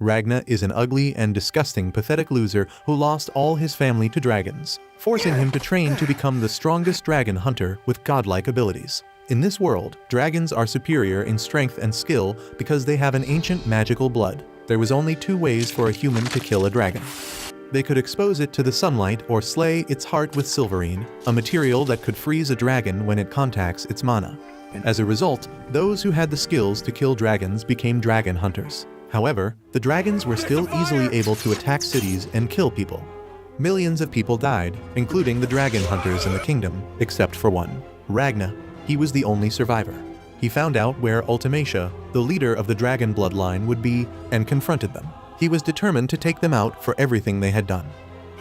Ragna is an ugly and disgusting pathetic loser who lost all his family to dragons, forcing him to train to become the strongest dragon hunter with godlike abilities. In this world, dragons are superior in strength and skill because they have an ancient magical blood. There was only two ways for a human to kill a dragon. They could expose it to the sunlight or slay its heart with silverine, a material that could freeze a dragon when it contacts its mana. As a result, those who had the skills to kill dragons became dragon hunters. However, the dragons were still easily able to attack cities and kill people. Millions of people died, including the dragon hunters in the kingdom, except for one, Ragna. He was the only survivor. He found out where Ultimacia, the leader of the dragon bloodline, would be and confronted them. He was determined to take them out for everything they had done.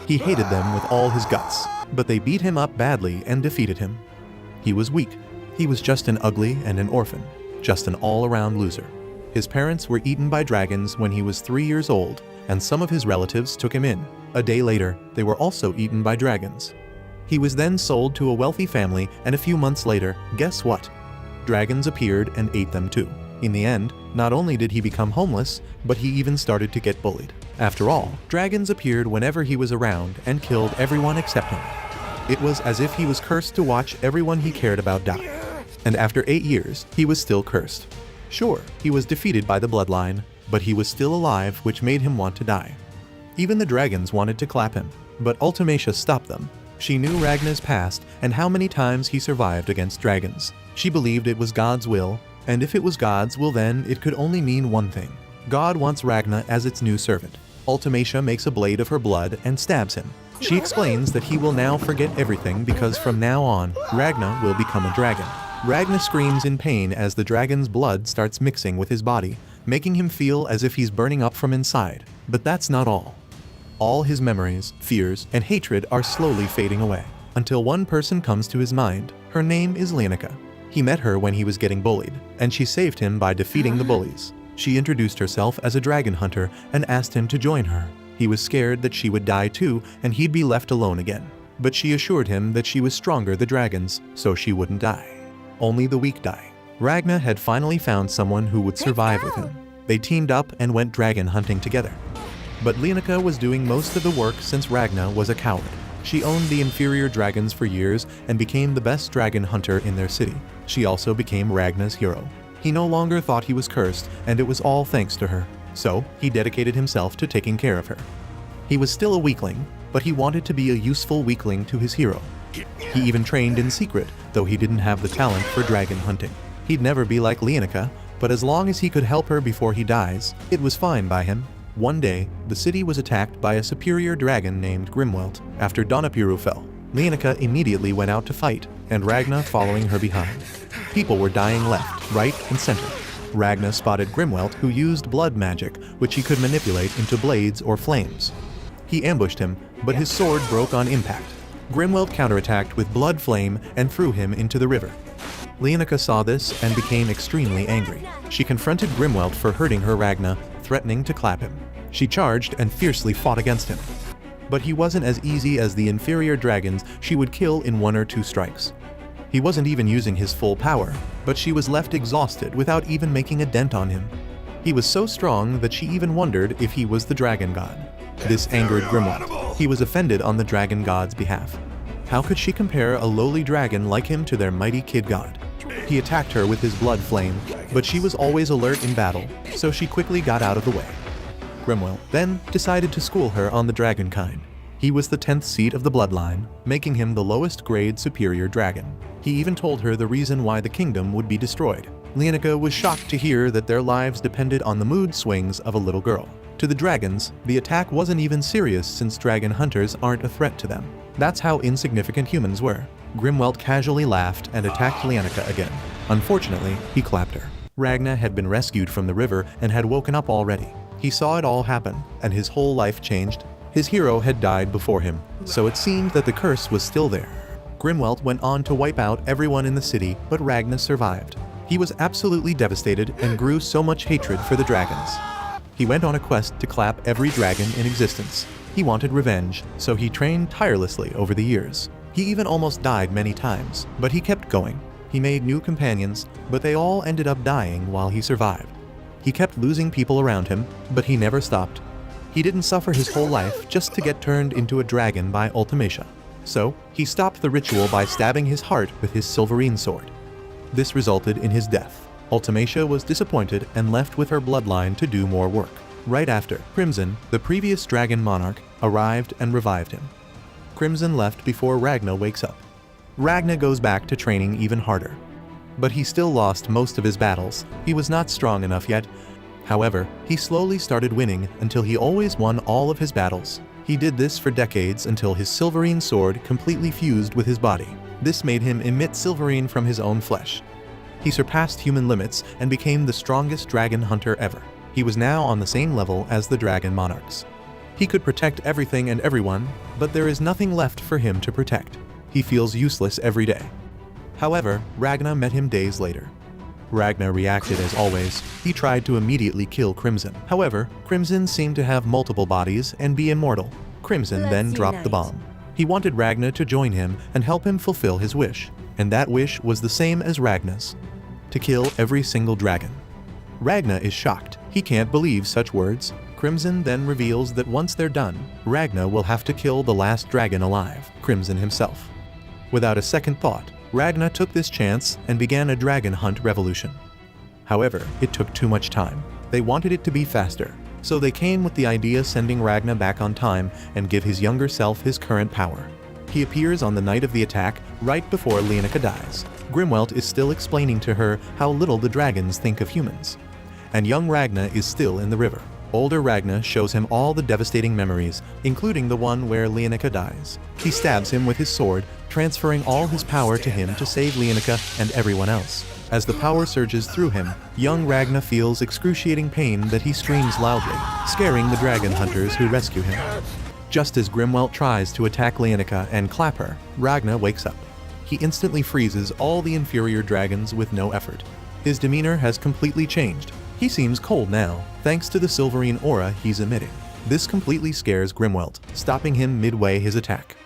He hated them with all his guts, but they beat him up badly and defeated him. He was weak. He was just an ugly and an orphan, just an all-around loser. His parents were eaten by dragons when he was 3 years old, and some of his relatives took him in. A day later, they were also eaten by dragons. He was then sold to a wealthy family, and a few months later, guess what? Dragons appeared and ate them too. In the end, not only did he become homeless, but he even started to get bullied. After all, dragons appeared whenever he was around and killed everyone except him. It was as if he was cursed to watch everyone he cared about die. And after 8 years, he was still cursed. Sure, he was defeated by the bloodline, but he was still alive, which made him want to die. Even the dragons wanted to clap him, but Ultimacia stopped them. She knew Ragna's past and how many times he survived against dragons. She believed it was God's will, and if it was God's will, then it could only mean one thing. God wants Ragna as its new servant. Ultimacia makes a blade of her blood and stabs him. She explains that he will now forget everything because from now on, Ragna will become a dragon. Ragna screams in pain as the dragon's blood starts mixing with his body, making him feel as if he's burning up from inside. But that's not all. All his memories, fears, and hatred are slowly fading away, until one person comes to his mind. Her name is Leonica. He met her when he was getting bullied, and she saved him by defeating the bullies. She introduced herself as a dragon hunter and asked him to join her. He was scared that she would die too and he'd be left alone again. But she assured him that she was stronger than dragons, so she wouldn't die. Only the weak die. Ragna had finally found someone who would survive with him. They teamed up and went dragon hunting together. But Leonica was doing most of the work since Ragna was a coward. She owned the inferior dragons for years and became the best dragon hunter in their city. She also became Ragna's hero. He no longer thought he was cursed, and it was all thanks to her. So, he dedicated himself to taking care of her. He was still a weakling, but he wanted to be a useful weakling to his hero. He even trained in secret, though he didn't have the talent for dragon hunting. He'd never be like Leonica, but as long as he could help her before he dies, it was fine by him. One day, the city was attacked by a superior dragon named Grimwelt. After Donapiru fell, Leonica immediately went out to fight, and Ragna following her behind. People were dying left, right, and center. Ragna spotted Grimwelt, who used blood magic, which he could manipulate into blades or flames. He ambushed him, but his sword broke on impact. Grimwelt counterattacked with blood flame and threw him into the river. Leonica saw this and became extremely angry. She confronted Grimwelt for hurting her Ragna, threatening to clap him. She charged and fiercely fought against him. But he wasn't as easy as the inferior dragons she would kill in 1 or 2 strikes. He wasn't even using his full power, but she was left exhausted without even making a dent on him. He was so strong that she even wondered if he was the dragon god. This angered Grimwelt. He was offended on the dragon god's behalf. How could she compare a lowly dragon like him to their mighty kid god? He attacked her with his blood flame, but she was always alert in battle, so she quickly got out of the way. Grimwelt then decided to school her on the dragon kind. He was the 10th seat of the bloodline, making him the lowest grade superior dragon. He even told her the reason why the kingdom would be destroyed. Leonica was shocked to hear that their lives depended on the mood swings of a little girl. To the dragons, the attack wasn't even serious since dragon hunters aren't a threat to them. That's how insignificant humans were. Grimwelt casually laughed and attacked Leonica again. Unfortunately, he clapped her. Ragna had been rescued from the river and had woken up already. He saw it all happen, and his whole life changed. His hero had died before him, so it seemed that the curse was still there. Grimwelt went on to wipe out everyone in the city, but Ragna survived. He was absolutely devastated and grew so much hatred for the dragons. He went on a quest to clap every dragon in existence. He wanted revenge, so he trained tirelessly over the years. He even almost died many times, but he kept going. He made new companions, but they all ended up dying while he survived. He kept losing people around him, but he never stopped. He didn't suffer his whole life just to get turned into a dragon by Ultimacia. So, he stopped the ritual by stabbing his heart with his Silverine sword. This resulted in his death. Ultimacia was disappointed and left with her bloodline to do more work. Right after, Crimson, the previous dragon monarch, arrived and revived him. Crimson left before Ragna wakes up. Ragna goes back to training even harder. But he still lost most of his battles. He was not strong enough yet. However, he slowly started winning until he always won all of his battles. He did this for decades until his Silverine sword completely fused with his body. This made him emit Silverine from his own flesh. He surpassed human limits and became the strongest dragon hunter ever. He was now on the same level as the dragon monarchs. He could protect everything and everyone, but there is nothing left for him to protect. He feels useless every day. However, Ragna met him days later. Ragna reacted as always. He tried to immediately kill Crimson. However, Crimson seemed to have multiple bodies and be immortal. Crimson then dropped the bomb. He wanted Ragna to join him and help him fulfill his wish, and that wish was the same as Ragna's: to kill every single dragon. Ragna is shocked. He can't believe such words. Crimson then reveals that once they're done, Ragna will have to kill the last dragon alive, Crimson himself. Without a second thought, Ragna took this chance and began a dragon hunt revolution. However, it took too much time. They wanted it to be faster, so they came with the idea sending Ragna back on time and give his younger self his current power. He appears on the night of the attack, right before Leonica dies. Grimwelt is still explaining to her how little the dragons think of humans. And young Ragna is still in the river. Older Ragna shows him all the devastating memories, including the one where Leonica dies. He stabs him with his sword, transferring all his power to him to save Leonica and everyone else. As the power surges through him, young Ragna feels excruciating pain that he screams loudly, scaring the dragon hunters who rescue him. Just as Grimwelt tries to attack Leonica and clap her, Ragna wakes up. He instantly freezes all the inferior dragons with no effort. His demeanor has completely changed. He seems cold now, thanks to the Silverine aura he's emitting. This completely scares Grimwelt, stopping him midway his attack.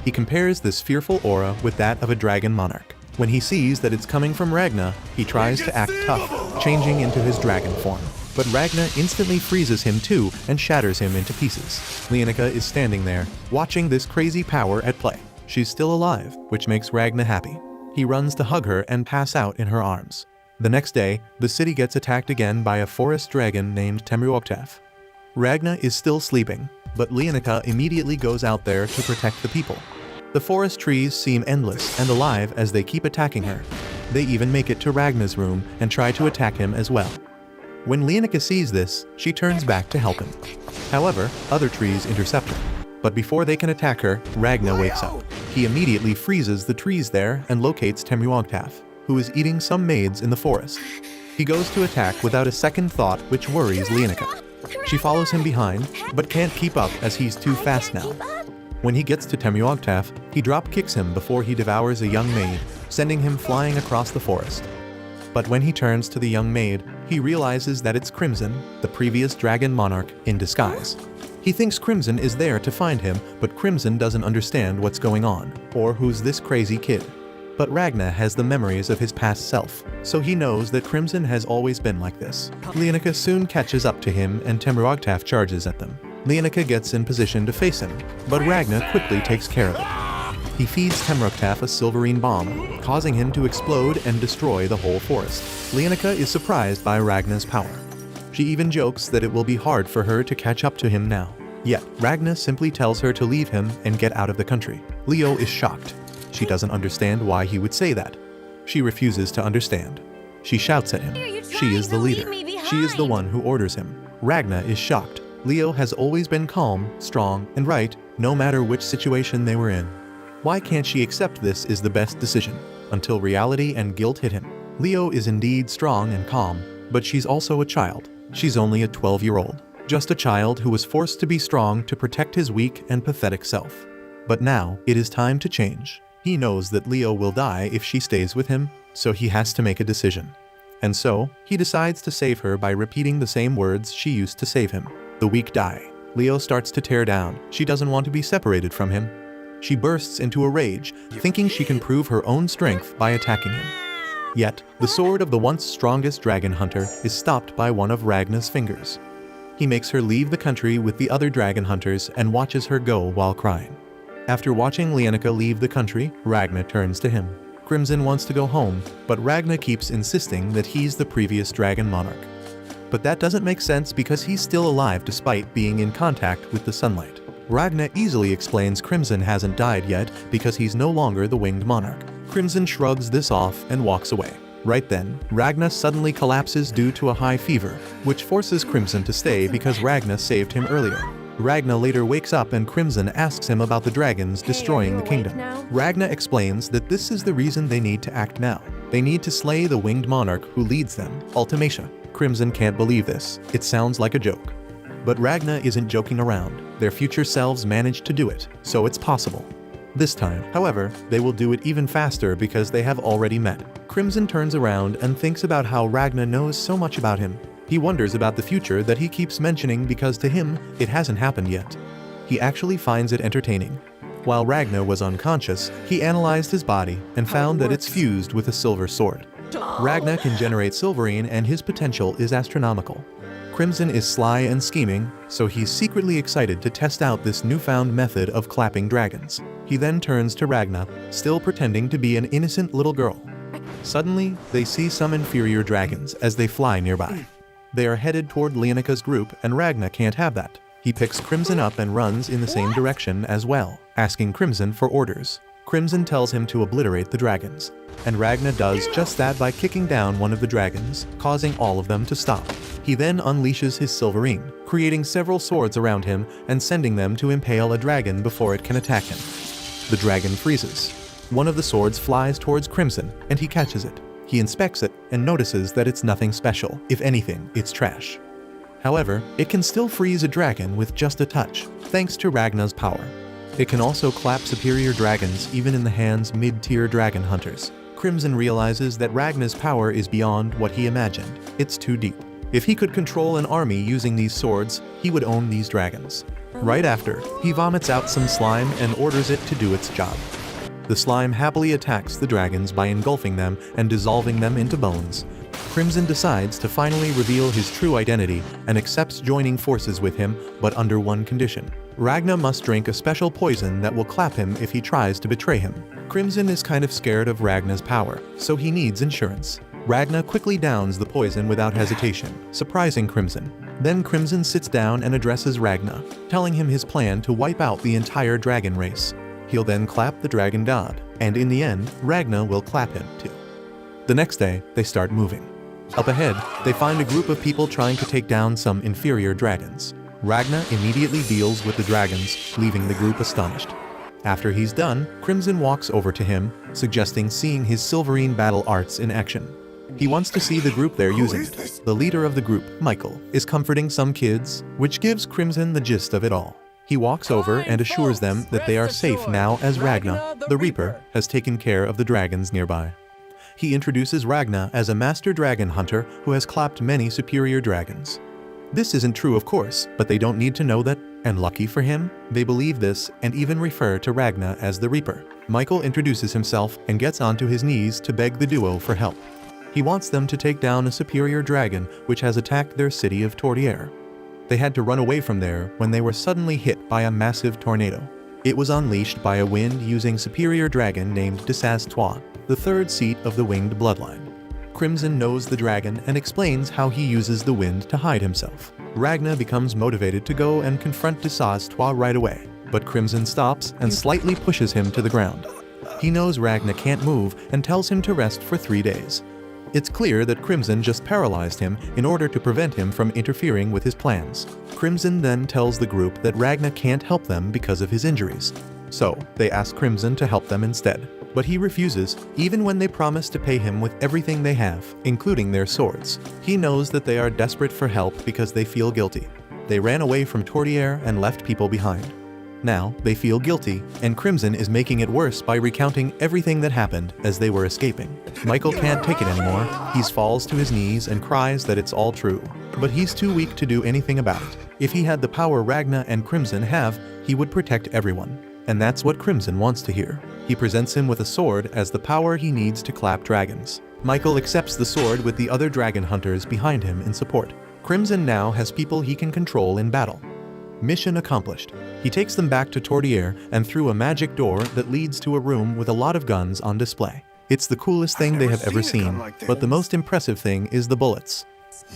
He compares this fearful aura with that of a dragon monarch. When he sees that it's coming from Ragna, he tries to act tough, changing into his dragon form. But Ragna instantly freezes him too and shatters him into pieces. Leonica is standing there, watching this crazy power at play. She's still alive, which makes Ragna happy. He runs to hug her and pass out in her arms. The next day, the city gets attacked again by a forest dragon named Temruoctaf. Ragna is still sleeping, but Leonica immediately goes out there to protect the people. The forest trees seem endless and alive as they keep attacking her. They even make it to Ragna's room and try to attack him as well. When Leonica sees this, she turns back to help him. However, other trees intercept her. But before they can attack her, Ragna wakes up. He immediately freezes the trees there and locates Temruoctaf, who is eating some maids in the forest. He goes to attack without a second thought, which worries Leonica. She follows him behind, but can't keep up as he's too fast now. When he gets to Temruoctaf, he drop kicks him before he devours a young maid, sending him flying across the forest. But when he turns to the young maid, he realizes that it's Crimson, the previous dragon monarch, in disguise. He thinks Crimson is there to find him, but Crimson doesn't understand what's going on, or who's this crazy kid. But Ragna has the memories of his past self, so he knows that Crimson has always been like this. Leonica soon catches up to him and Temruoctaf charges at them. Leonica gets in position to face him, but Ragna quickly takes care of it. He feeds Temruoctaf a Silverine bomb, causing him to explode and destroy the whole forest. Leonica is surprised by Ragna's power. She even jokes that it will be hard for her to catch up to him now. Yet, Ragna simply tells her to leave him and get out of the country. Leo is shocked. She doesn't understand why he would say that. She refuses to understand. She shouts at him. She is the leader. She is the one who orders him. Ragna is shocked. Leo has always been calm, strong, and right, no matter which situation they were in. Why can't she accept this is the best decision? Until reality and guilt hit him. Leo is indeed strong and calm, but she's also a child. She's only a 12-year-old. Just a child who was forced to be strong to protect his weak and pathetic self. But now, it is time to change. He knows that Leo will die if she stays with him, so he has to make a decision. And so, he decides to save her by repeating the same words she used to save him. The weak die. Leo starts to tear down. She doesn't want to be separated from him. She bursts into a rage, thinking she can prove her own strength by attacking him. Yet, the sword of the once strongest dragon hunter is stopped by one of Ragna's fingers. He makes her leave the country with the other dragon hunters and watches her go while crying. After watching Leonica leave the country, Ragna turns to him. Crimson wants to go home, but Ragna keeps insisting that he's the previous dragon monarch. But that doesn't make sense because he's still alive despite being in contact with the sunlight. Ragna easily explains Crimson hasn't died yet because he's no longer the winged monarch. Crimson shrugs this off and walks away. Right then, Ragna suddenly collapses due to a high fever, which forces Crimson to stay because Ragna saved him earlier. Ragna later wakes up and Crimson asks him about the dragons destroying the kingdom. Ragna explains that this is the reason they need to act now. They need to slay the winged monarch who leads them, Ultimacia. Crimson can't believe this. It sounds like a joke. But Ragna isn't joking around. Their future selves managed to do it, so it's possible. This time, however, they will do it even faster because they have already met. Crimson turns around and thinks about how Ragna knows so much about him. He wonders about the future that he keeps mentioning because to him, it hasn't happened yet. He actually finds it entertaining. While Ragna was unconscious, he analyzed his body and found that it's fused with a silver sword. Ragna can generate silverine and his potential is astronomical. Crimson is sly and scheming, so he's secretly excited to test out this newfound method of clapping dragons. He then turns to Ragna, still pretending to be an innocent little girl. Suddenly, they see some inferior dragons as they fly nearby. They are headed toward Leonica's group and Ragna can't have that. He picks Crimson up and runs in the same direction as well, asking Crimson for orders. Crimson tells him to obliterate the dragons, and Ragna does just that by kicking down one of the dragons, causing all of them to stop. He then unleashes his silverine, creating several swords around him and sending them to impale a dragon before it can attack him. The dragon freezes. One of the swords flies towards Crimson, and he catches it. He inspects it and notices that it's nothing special. If anything, it's trash. However, it can still freeze a dragon with just a touch, thanks to Ragna's power. It can also clap superior dragons even in the hands mid-tier dragon hunters. Crimson realizes that Ragna's power is beyond what he imagined. It's too deep. If he could control an army using these swords, he would own these dragons. Right after, he vomits out some slime and orders it to do its job. The slime happily attacks the dragons by engulfing them and dissolving them into bones. Crimson decides to finally reveal his true identity and accepts joining forces with him, but under one condition. Ragna must drink a special poison that will clap him if he tries to betray him. Crimson is kind of scared of Ragna's power, so he needs insurance. Ragna quickly downs the poison without hesitation, surprising Crimson. Then Crimson sits down and addresses Ragna, telling him his plan to wipe out the entire dragon race. He'll then clap the dragon god, and in the end, Ragna will clap him too. The next day, they start moving. Up ahead, they find a group of people trying to take down some inferior dragons. Ragna immediately deals with the dragons, leaving the group astonished. After he's done, Crimson walks over to him, suggesting seeing his silverine battle arts in action. He wants to see the group they're using it. The leader of the group, Michael, is comforting some kids, which gives Crimson the gist of it all. He walks over and assures them that they are safe now as Ragna, the Reaper, has taken care of the dragons nearby. He introduces Ragna as a master dragon hunter who has clapped many superior dragons. This isn't true, of course, but they don't need to know that, and lucky for him, they believe this and even refer to Ragna as the Reaper. Michael introduces himself and gets onto his knees to beg the duo for help. He wants them to take down a superior dragon which has attacked their city of Tortier. They had to run away from there when they were suddenly hit by a massive tornado. It was unleashed by a wind using superior dragon named Desaz-Toi, the third seat of the winged bloodline. Crimson knows the dragon and explains how he uses the wind to hide himself. Ragna becomes motivated to go and confront Desaz-Toi right away, but Crimson stops and slightly pushes him to the ground. He knows Ragna can't move and tells him to rest for 3 days. It's clear that Crimson just paralyzed him in order to prevent him from interfering with his plans. Crimson then tells the group that Ragna can't help them because of his injuries. So, they ask Crimson to help them instead. But he refuses, even when they promise to pay him with everything they have, including their swords. He knows that they are desperate for help because they feel guilty. They ran away from Tortier and left people behind. Now, they feel guilty, and Crimson is making it worse by recounting everything that happened as they were escaping. Michael can't take it anymore. He falls to his knees and cries that it's all true. But he's too weak to do anything about it. If he had the power Ragna and Crimson have, he would protect everyone. And that's what Crimson wants to hear. He presents him with a sword as the power he needs to clap dragons. Michael accepts the sword with the other dragon hunters behind him in support. Crimson now has people he can control in battle. Mission accomplished. He takes them back to Tordier and through a magic door that leads to a room with a lot of guns on display. It's the coolest thing they have ever seen, but the most impressive thing is the bullets.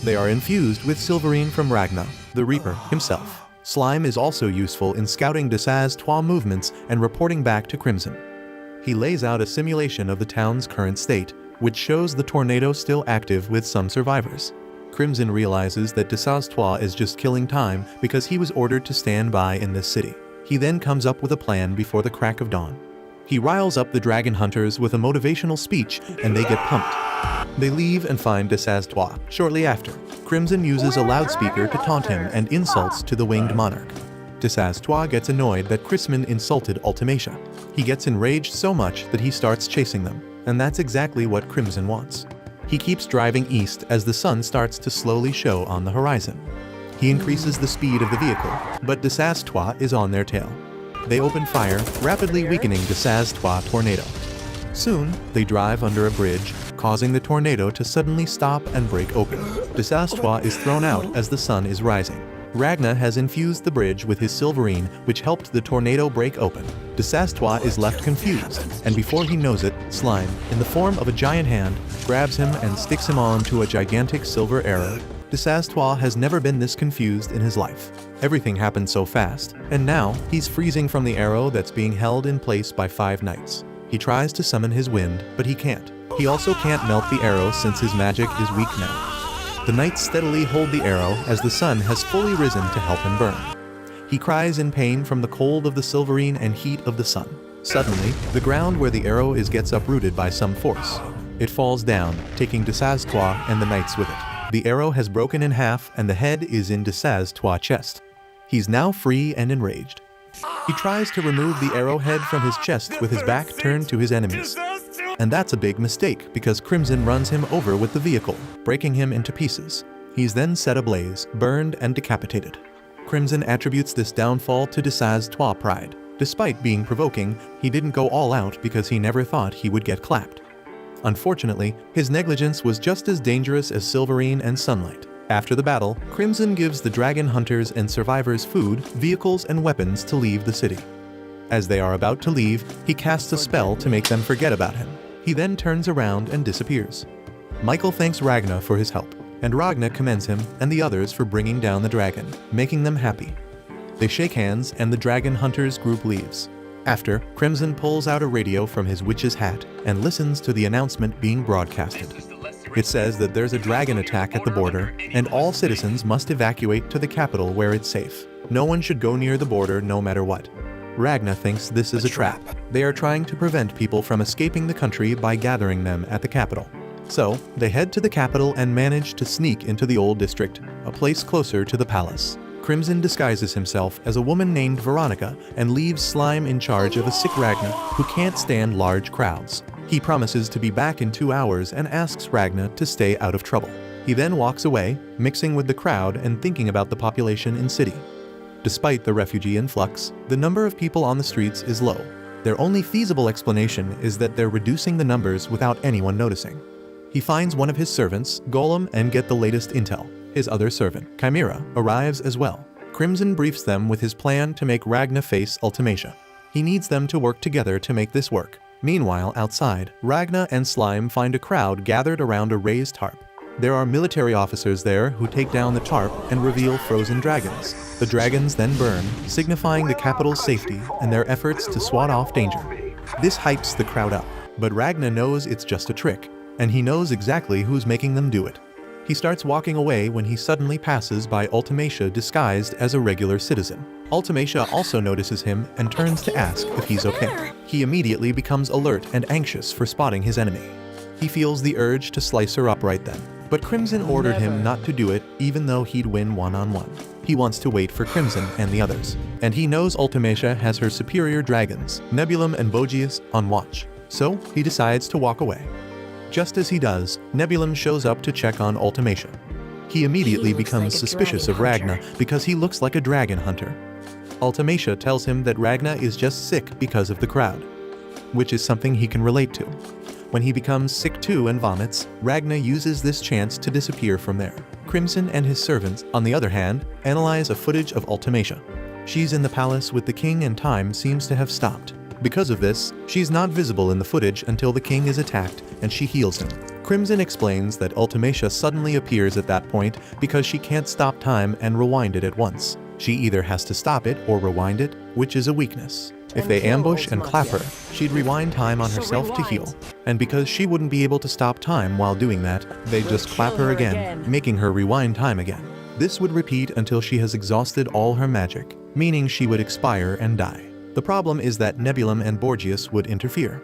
They are infused with Silverine from Ragna, the Reaper himself. Slime is also useful in scouting Desaz-Trois movements and reporting back to Crimson. He lays out a simulation of the town's current state, which shows the tornado still active with some survivors. Crimson realizes that Desaz-Trois is just killing time because he was ordered to stand by in this city. He then comes up with a plan before the crack of dawn. He riles up the dragon hunters with a motivational speech and they get pumped. They leave and find Desaz-Trois shortly after. Crimson uses a loudspeaker to taunt him and insults to the winged monarch. Desaz-Trois gets annoyed that Crimson insulted Ultimacia. He gets enraged so much that he starts chasing them, and that's exactly what Crimson wants. He keeps driving east as the sun starts to slowly show on the horizon. He increases the speed of the vehicle, but Desaz-Trois is on their tail. They open fire, rapidly weakening Desaz-Trois tornado. Soon, they drive under a bridge, causing the tornado to suddenly stop and break open. Desaz-Trois is thrown out as the sun is rising. Ragna has infused the bridge with his Silverine, which helped the tornado break open. Desaz-Trois is left confused, and before he knows it, Slime, in the form of a giant hand, grabs him and sticks him onto a gigantic silver arrow. Desaz-Trois has never been this confused in his life. Everything happened so fast, and now he's freezing from the arrow that's being held in place by 5 knights. He tries to summon his wind, but he can't. He also can't melt the arrow since his magic is weak now. The knights steadily hold the arrow as the sun has fully risen to help him burn. He cries in pain from the cold of the Silverine and heat of the sun. Suddenly, the ground where the arrow is gets uprooted by some force. It falls down, taking Desaz-Trois and the knights with it. The arrow has broken in half and the head is in Desaz-Trois' chest. He's now free and enraged. He tries to remove the arrowhead from his chest with his back turned to his enemies. And that's a big mistake because Crimson runs him over with the vehicle, breaking him into pieces. He's then set ablaze, burned, and decapitated. Crimson attributes this downfall to Desaz-Trois' pride. Despite being provoking, he didn't go all out because he never thought he would get clapped. Unfortunately, his negligence was just as dangerous as Silverine and Sunlight. After the battle, Crimson gives the dragon hunters and survivors food, vehicles, and weapons to leave the city. As they are about to leave, he casts a spell to make them forget about him. He then turns around and disappears. Michael thanks Ragna for his help, and Ragna commends him and the others for bringing down the dragon, making them happy. They shake hands and the dragon hunters group leaves. After, Crimson pulls out a radio from his witch's hat and listens to the announcement being broadcasted. It says that there's a dragon attack at the border, and all citizens must evacuate to the capital where it's safe. No one should go near the border no matter what. Ragna thinks this is a trap. They are trying to prevent people from escaping the country by gathering them at the capital. So, they head to the capital and manage to sneak into the old district, a place closer to the palace. Crimson disguises himself as a woman named Veronica and leaves Slime in charge of a sick Ragna who can't stand large crowds. He promises to be back in 2 hours and asks Ragna to stay out of trouble. He then walks away, mixing with the crowd and thinking about the population in city. Despite the refugee influx, the number of people on the streets is low. Their only feasible explanation is that they're reducing the numbers without anyone noticing. He finds one of his servants, Golem, and get the latest intel. His other servant, Chimera, arrives as well. Crimson briefs them with his plan to make Ragna face Ultimacia. He needs them to work together to make this work. Meanwhile, outside, Ragna and Slime find a crowd gathered around a raised tarp. There are military officers there who take down the tarp and reveal frozen dragons. The dragons then burn, signifying the capital's safety and their efforts to swat off danger. This hypes the crowd up, but Ragna knows it's just a trick, and he knows exactly who's making them do it. He starts walking away when he suddenly passes by Ultimacia disguised as a regular citizen. Ultimacia also notices him and turns to ask if he's okay. He immediately becomes alert and anxious for spotting his enemy. He feels the urge to slice her up right then, but Crimson ordered him not to do it even though he'd win one-on-one. He wants to wait for Crimson and the others, and he knows Ultimacia has her superior dragons, Nebulum and Bogius, on watch, so he decides to walk away. Just as he does, Nebulum shows up to check on Ultimacia. He immediately becomes suspicious of Ragna because he looks like a dragon hunter. Ultimacia tells him that Ragna is just sick because of the crowd, which is something he can relate to. When he becomes sick too and vomits, Ragna uses this chance to disappear from there. Crimson and his servants, on the other hand, analyze a footage of Ultimacia. She's in the palace with the king and time seems to have stopped. Because of this, she's not visible in the footage until the king is attacked and she heals him. Crimson explains that Ultimacia suddenly appears at that point because she can't stop time and rewind it at once. She either has to stop it or rewind it, which is a weakness. If they ambush and clap her, she'd rewind time on herself to heal. And because she wouldn't be able to stop time while doing that, they'd just clap her again, making her rewind time again. This would repeat until she has exhausted all her magic, meaning she would expire and die. The problem is that Nebulum and Borgias would interfere.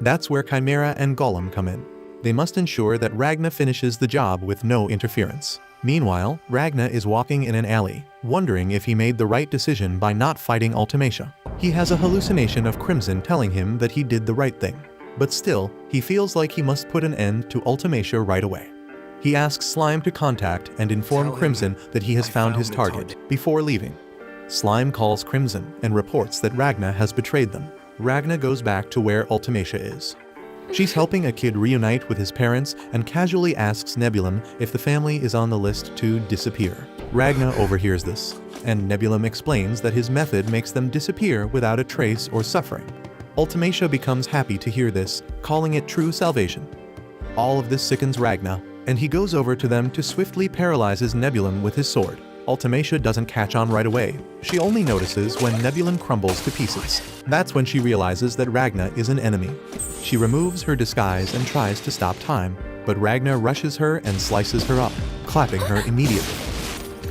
That's where Chimera and Gollum come in. They must ensure that Ragna finishes the job with no interference. Meanwhile, Ragna is walking in an alley, wondering if he made the right decision by not fighting Ultimacia. He has a hallucination of Crimson telling him that he did the right thing. But still, he feels like he must put an end to Ultimacia right away. He asks Slime to contact and inform Crimson that he has found his target before leaving. Slime calls Crimson and reports that Ragna has betrayed them. Ragna goes back to where Ultimacia is. She's helping a kid reunite with his parents and casually asks Nebulum if the family is on the list to disappear. Ragna overhears this, and Nebulum explains that his method makes them disappear without a trace or suffering. Ultimacia becomes happy to hear this, calling it true salvation. All of this sickens Ragna, and he goes over to them to swiftly paralyzes Nebulum with his sword. Ultimacia doesn't catch on right away. She only notices when Nebulum crumbles to pieces. That's when she realizes that Ragna is an enemy. She removes her disguise and tries to stop time, but Ragna rushes her and slices her up, clapping her immediately.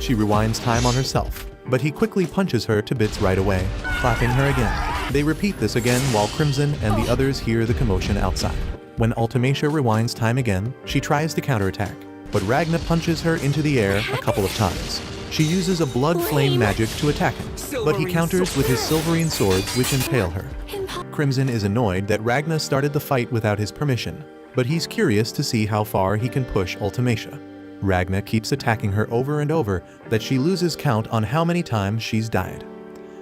She rewinds time on herself, but he quickly punches her to bits right away, clapping her again. They repeat this again while Crimson and the others hear the commotion outside. When Ultimacia rewinds time again, she tries to counterattack, but Ragna punches her into the air a couple of times. She uses a blood flame magic to attack him, but he counters with his Silverine swords which impale her. Crimson is annoyed that Ragna started the fight without his permission, but he's curious to see how far he can push Ultimacia. Ragna keeps attacking her over and over that she loses count on how many times she's died.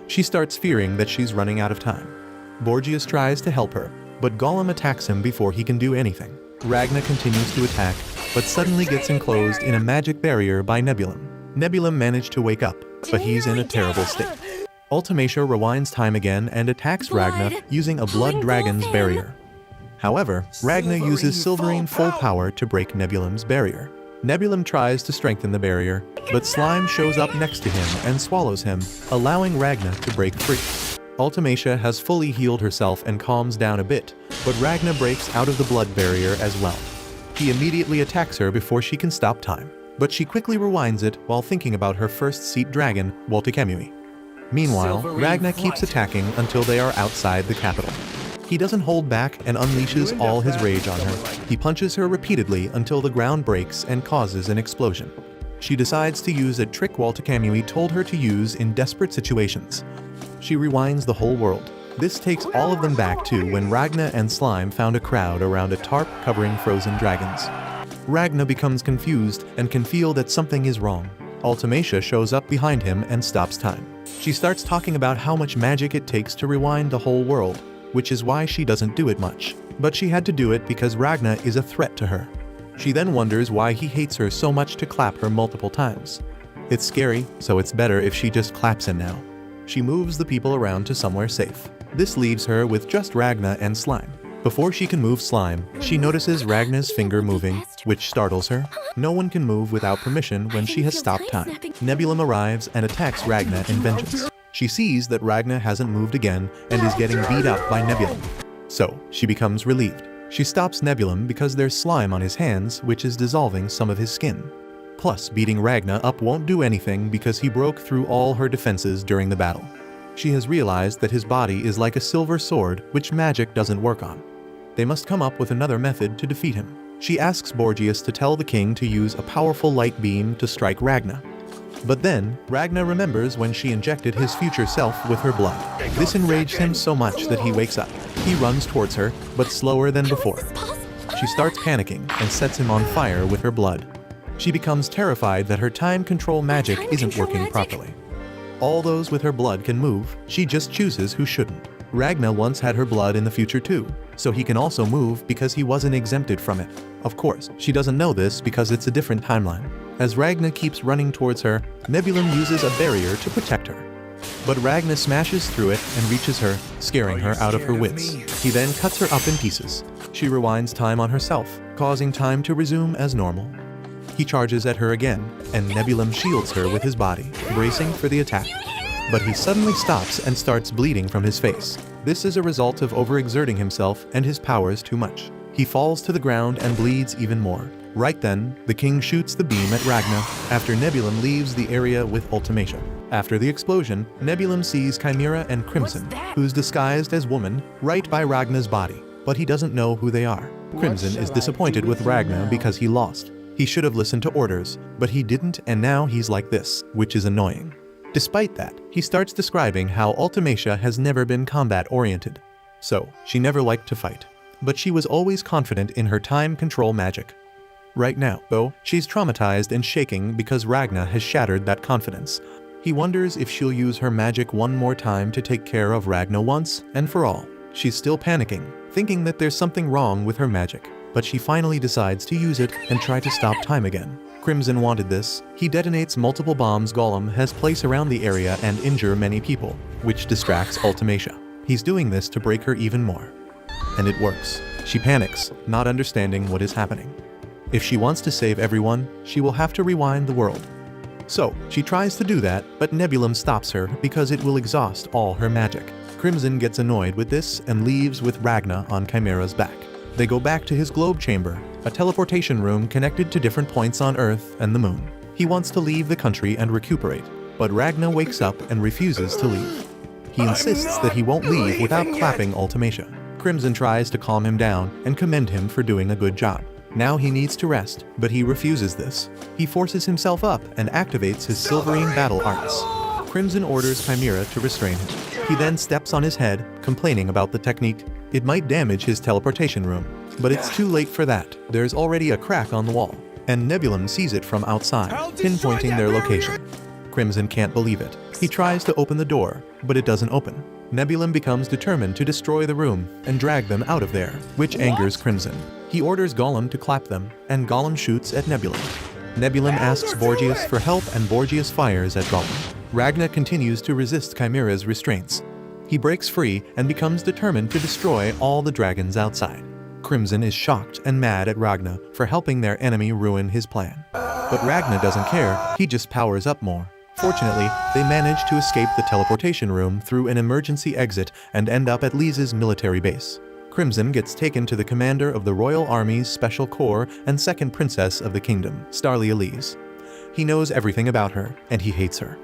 She starts fearing that she's running out of time. Borgias tries to help her, but Gollum attacks him before he can do anything. Ragna continues to attack, but suddenly gets enclosed in a magic barrier by Nebulum. Nebulum managed to wake up, but he's in a terrible state. Ultimacia rewinds time again and attacks Ragna using a Blood Dragon's barrier. However, Ragna uses Silverine full power to break Nebulum's barrier. Nebulum tries to strengthen the barrier, but Slime shows up next to him and swallows him, allowing Ragna to break free. Ultimacia has fully healed herself and calms down a bit, but Ragna breaks out of the blood barrier as well. He immediately attacks her before she can stop time, but she quickly rewinds it while thinking about her first seat dragon, Waltikemui. Meanwhile, Ragna keeps attacking until they are outside the capital. He doesn't hold back and unleashes all his rage on her. He punches her repeatedly until the ground breaks and causes an explosion. She decides to use a trick Waltikemui told her to use in desperate situations. She rewinds the whole world. This takes all of them back to when Ragna and Slime found a crowd around a tarp covering frozen dragons. Ragna becomes confused and can feel that something is wrong. Ultimacia shows up behind him and stops time. She starts talking about how much magic it takes to rewind the whole world, which is why she doesn't do it much. But she had to do it because Ragna is a threat to her. She then wonders why he hates her so much to clap her multiple times. It's scary, so it's better if she just claps him now. She moves the people around to somewhere safe. This leaves her with just Ragna and Slime. Before she can move Slime, she notices Ragna's finger moving, which startles her. No one can move without permission when she has stopped time. Nebulum arrives and attacks Ragna in vengeance. She sees that Ragna hasn't moved again and is getting beat up by Nebulum. So, she becomes relieved. She stops Nebulum because there's slime on his hands, which is dissolving some of his skin. Plus, beating Ragna up won't do anything because he broke through all her defenses during the battle. She has realized that his body is like a silver sword, which magic doesn't work on. They must come up with another method to defeat him. She asks Borgias to tell the king to use a powerful light beam to strike Ragna. But then, Ragna remembers when she injected his future self with her blood. This enraged him so much that he wakes up. He runs towards her, but slower than before. She starts panicking and sets him on fire with her blood. She becomes terrified that her time control magic isn't working properly. All those with her blood can move, she just chooses who shouldn't. Ragna once had her blood in the future too, so he can also move because he wasn't exempted from it. Of course, she doesn't know this because it's a different timeline. As Ragna keeps running towards her, Nebulum uses a barrier to protect her. But Ragna smashes through it and reaches her, scaring her out of her wits. He then cuts her up in pieces. She rewinds time on herself, causing time to resume as normal. He charges at her again, and Nebulum shields her with his body, bracing for the attack. But he suddenly stops and starts bleeding from his face. This is a result of overexerting himself and his powers too much. He falls to the ground and bleeds even more. Right then, the king shoots the beam at Ragna after Nebulum leaves the area with Ultimacia. After the explosion, Nebulum sees Chimera and Crimson, who's disguised as woman, right by Ragna's body, but he doesn't know who they are. Crimson is disappointed with Ragna because he lost. He should have listened to orders, but he didn't, and now he's like this, which is annoying. Despite that, he starts describing how Ultimacia has never been combat-oriented. So, she never liked to fight. But she was always confident in her time control magic. Right now, though, she's traumatized and shaking because Ragna has shattered that confidence. He wonders if she'll use her magic one more time to take care of Ragna once and for all. She's still panicking, thinking that there's something wrong with her magic, but she finally decides to use it and try to stop time again. Crimson wanted this. He detonates multiple bombs Golem has placed around the area and injure many people, which distracts Ultimacia. He's doing this to break her even more. And it works. She panics, not understanding what is happening. If she wants to save everyone, she will have to rewind the world. So, she tries to do that, but Nebulum stops her because it will exhaust all her magic. Crimson gets annoyed with this and leaves with Ragna on Chimera's back. They go back to his globe chamber, a teleportation room connected to different points on Earth and the Moon. He wants to leave the country and recuperate, but Ragna wakes up and refuses to leave. He insists that he won't leave without clapping Ultimacia. Crimson tries to calm him down and commend him for doing a good job. Now he needs to rest, but he refuses this. He forces himself up and activates his Silverine battle arts. Crimson orders Chimera to restrain him. He then steps on his head, complaining about the technique. It might damage his teleportation room, but it's too late for that. There's already a crack on the wall, and Nebulum sees it from outside, pinpointing their location. Crimson can't believe it. He tries to open the door, but it doesn't open. Nebulum becomes determined to destroy the room and drag them out of there, which angers Crimson. He orders Golem to clap them, and Golem shoots at Nebulum. Nebulum asks Borgias for help and Borgias fires at Golem. Ragna continues to resist Chimera's restraints. He breaks free and becomes determined to destroy all the dragons outside. Crimson is shocked and mad at Ragna for helping their enemy ruin his plan. But Ragna doesn't care, he just powers up more. Fortunately, they manage to escape the teleportation room through an emergency exit and end up at Lyse's military base. Crimson gets taken to the commander of the Royal Army's Special Corps and second princess of the kingdom, Starlia Lyse. He knows everything about her, and he hates her.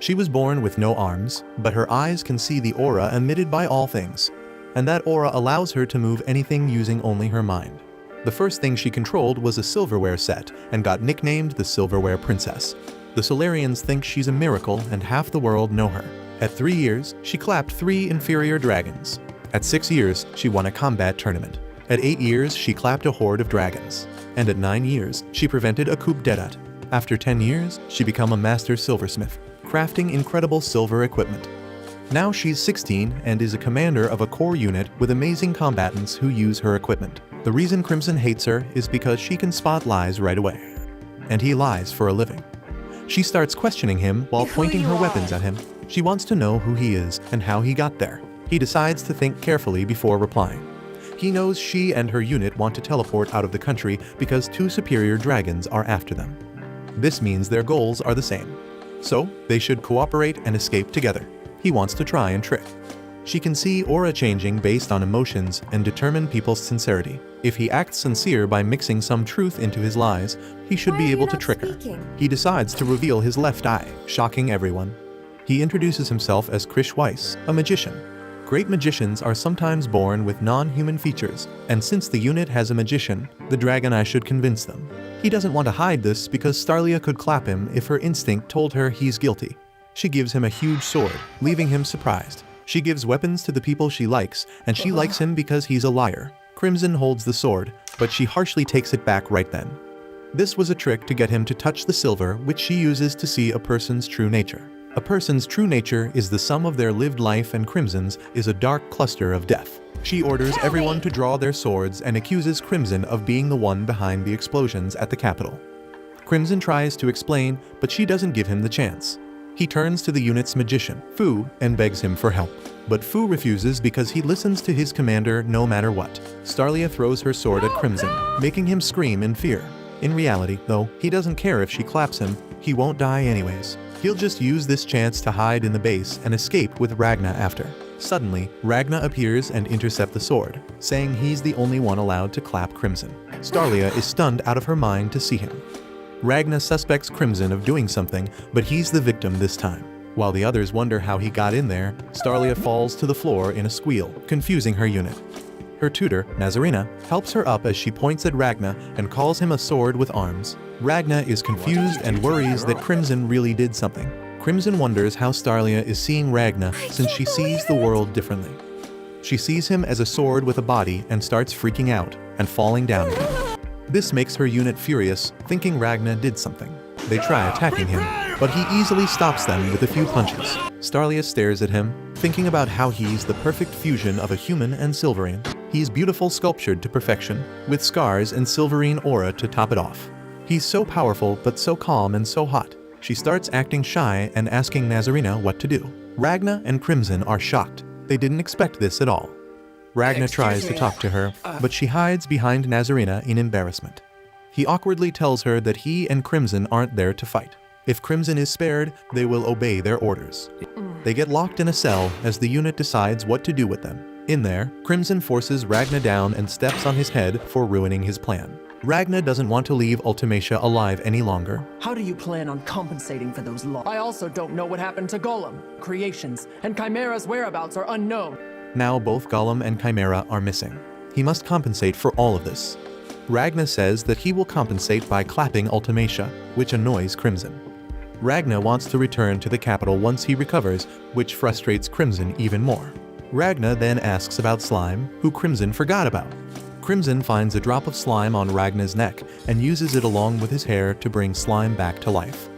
She was born with no arms, but her eyes can see the aura emitted by all things, and that aura allows her to move anything using only her mind. The first thing she controlled was a silverware set and got nicknamed the Silverware Princess. The Solarians think she's a miracle and half the world know her. At 3 years, she clapped 3 inferior dragons. At 6 years, she won a combat tournament. At 8 years, she clapped a horde of dragons. And at 9 years, she prevented a coup d'etat. After 10 years, she became a master silversmith, crafting incredible silver equipment. Now she's 16 and is a commander of a core unit with amazing combatants who use her equipment. The reason Crimson hates her is because she can spot lies right away. And he lies for a living. She starts questioning him while pointing her weapons at him. She wants to know who he is and how he got there. He decides to think carefully before replying. He knows she and her unit want to teleport out of the country because 2 superior dragons are after them. This means their goals are the same. So, they should cooperate and escape together. He wants to try and trick. She can see aura changing based on emotions and determine people's sincerity. If he acts sincere by mixing some truth into his lies, he should be able to trick her. He decides to reveal his left eye, shocking everyone. He introduces himself as Krish Weiss, a magician. Great magicians are sometimes born with non-human features, and since the unit has a magician, the dragon eye should convince them. He doesn't want to hide this because Starlia could clap him if her instinct told her he's guilty. She gives him a huge sword, leaving him surprised. She gives weapons to the people she likes, and she likes him because he's a liar. Crimson holds the sword, but she harshly takes it back right then. This was a trick to get him to touch the silver, which she uses to see a person's true nature. A person's true nature is the sum of their lived life, and Crimson's is a dark cluster of death. She orders everyone to draw their swords and accuses Crimson of being the one behind the explosions at the Capitol. Crimson tries to explain, but she doesn't give him the chance. He turns to the unit's magician, Fu, and begs him for help. But Fu refuses because he listens to his commander no matter what. Starlia throws her sword at Crimson, making him scream in fear. In reality, though, he doesn't care if she claps him, he won't die anyways. He'll just use this chance to hide in the base and escape with Ragna after. Suddenly, Ragna appears and intercepts the sword, saying he's the only one allowed to clap Crimson. Starlia is stunned out of her mind to see him. Ragna suspects Crimson of doing something, but he's the victim this time. While the others wonder how he got in there, Starlia falls to the floor in a squeal, confusing her unit. Her tutor, Nazarena, helps her up as she points at Ragna and calls him a sword with arms. Ragna is confused and worries that Crimson really did something. Crimson wonders how Starlia is seeing Ragna since she sees the world differently. She sees him as a sword with a body and starts freaking out and falling down again. This makes her unit furious, thinking Ragna did something. They try attacking him, but he easily stops them with a few punches. Starlia stares at him, thinking about how he's the perfect fusion of a human and Silverine. He's beautiful, sculptured to perfection, with scars and Silverine aura to top it off. He's so powerful, but so calm and so hot. She starts acting shy and asking Nazarena what to do. Ragna and Crimson are shocked. They didn't expect this at all. Ragna tries to talk to her, but she hides behind Nazarena in embarrassment. He awkwardly tells her that he and Crimson aren't there to fight. If Crimson is spared, they will obey their orders. They get locked in a cell as the unit decides what to do with them. In there, Crimson forces Ragna down and steps on his head for ruining his plan. Ragna doesn't want to leave Ultimacia alive any longer. How do you plan on compensating for those losses? I also don't know what happened to Golem. Creations and Chimera's whereabouts are unknown. Now both Golem and Chimera are missing. He must compensate for all of this. Ragna says that he will compensate by clapping Ultimacia, which annoys Crimson. Ragna wants to return to the capital once he recovers, which frustrates Crimson even more. Ragna then asks about Slime, who Crimson forgot about. Crimson finds a drop of slime on Ragna's neck and uses it along with his hair to bring Slime back to life.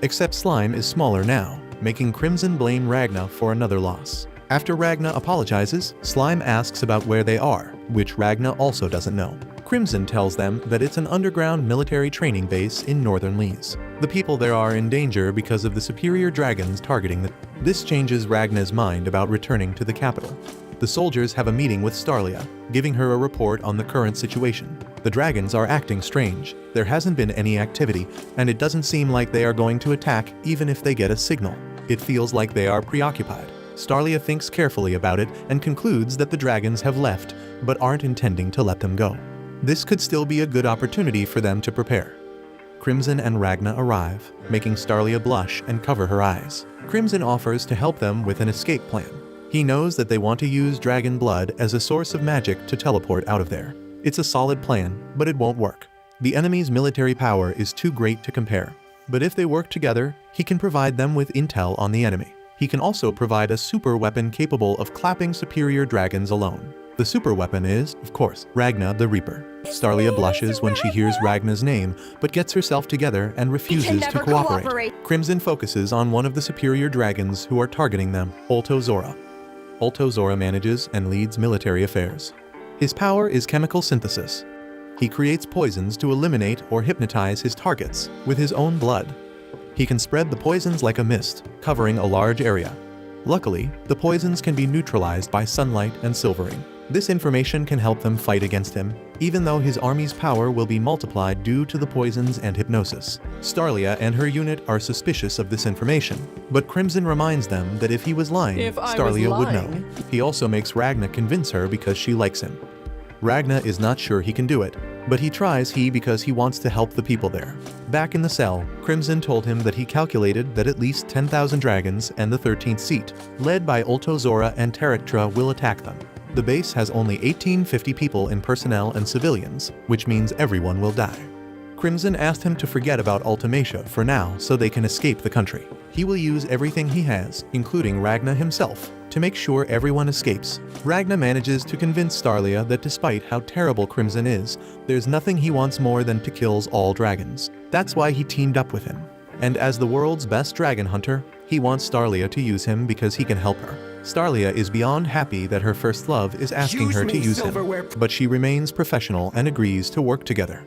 Except Slime is smaller now, making Crimson blame Ragna for another loss. After Ragna apologizes, Slime asks about where they are, which Ragna also doesn't know. Crimson tells them that it's an underground military training base in northern Lys. The people there are in danger because of the superior dragons targeting them. This changes Ragna's mind about returning to the capital. The soldiers have a meeting with Starlia, giving her a report on the current situation. The dragons are acting strange. There hasn't been any activity, and it doesn't seem like they are going to attack even if they get a signal. It feels like they are preoccupied. Starlia thinks carefully about it and concludes that the dragons have left, but aren't intending to let them go. This could still be a good opportunity for them to prepare. Crimson and Ragna arrive, making Starlia blush and cover her eyes. Crimson offers to help them with an escape plan. He knows that they want to use dragon blood as a source of magic to teleport out of there. It's a solid plan, but it won't work. The enemy's military power is too great to compare. But if they work together, he can provide them with intel on the enemy. He can also provide a super weapon capable of clapping superior dragons alone. The super weapon is, of course, Ragna the Reaper. Starlia blushes when she hears Ragna's name, but gets herself together and refuses to cooperate. Crimson focuses on one of the superior dragons who are targeting them, Ulto Zora. Ulto Zora manages and leads military affairs. His power is chemical synthesis. He creates poisons to eliminate or hypnotize his targets with his own blood. He can spread the poisons like a mist, covering a large area. Luckily, the poisons can be neutralized by sunlight and Silverine. This information can help them fight against him, even though his army's power will be multiplied due to the poisons and hypnosis. Starlia and her unit are suspicious of this information, but Crimson reminds them that if he was lying, Starlia would know. He also makes Ragna convince her because she likes him. Ragna is not sure he can do it, but he tries because he wants to help the people there. Back in the cell, Crimson told him that he calculated that at least 10,000 dragons and the 13th seat, led by Ulto Zora and Terectra, will attack them. The base has only 1850 people in personnel and civilians, which means everyone will die. Crimson asked him to forget about Ultimacia for now so they can escape the country. He will use everything he has, including Ragna himself, to make sure everyone escapes. Ragna manages to convince Starlia that despite how terrible Crimson is, there's nothing he wants more than to kill all dragons. That's why he teamed up with him. And as the world's best dragon hunter, He wants Starlia to use him because he can help her. Starlia is beyond happy that her first love is asking her to use him, but she remains professional and agrees to work together.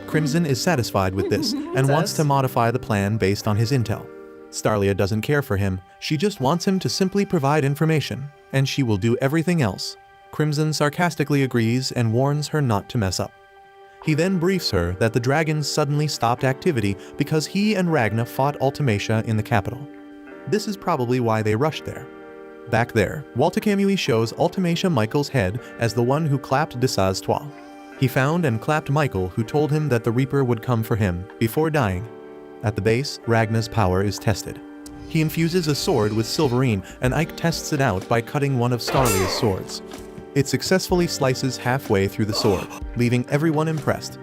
Crimson is satisfied with this and wants to modify the plan based on his intel. Starlia doesn't care for him, she just wants him to simply provide information, and she will do everything else. Crimson sarcastically agrees and warns her not to mess up. He then briefs her that the dragons suddenly stopped activity because he and Ragna fought Ultimacia in the capital. This is probably why they rushed there. Back there, Walter Camui shows Ultimacia Michael's head as the one who clapped Desaz-Trois. He found and clapped Michael, who told him that the Reaper would come for him, before dying. At the base, Ragna's power is tested. He infuses a sword with Silverine, and Ike tests it out by cutting one of Starlia's swords. It successfully slices halfway through the sword, leaving everyone impressed.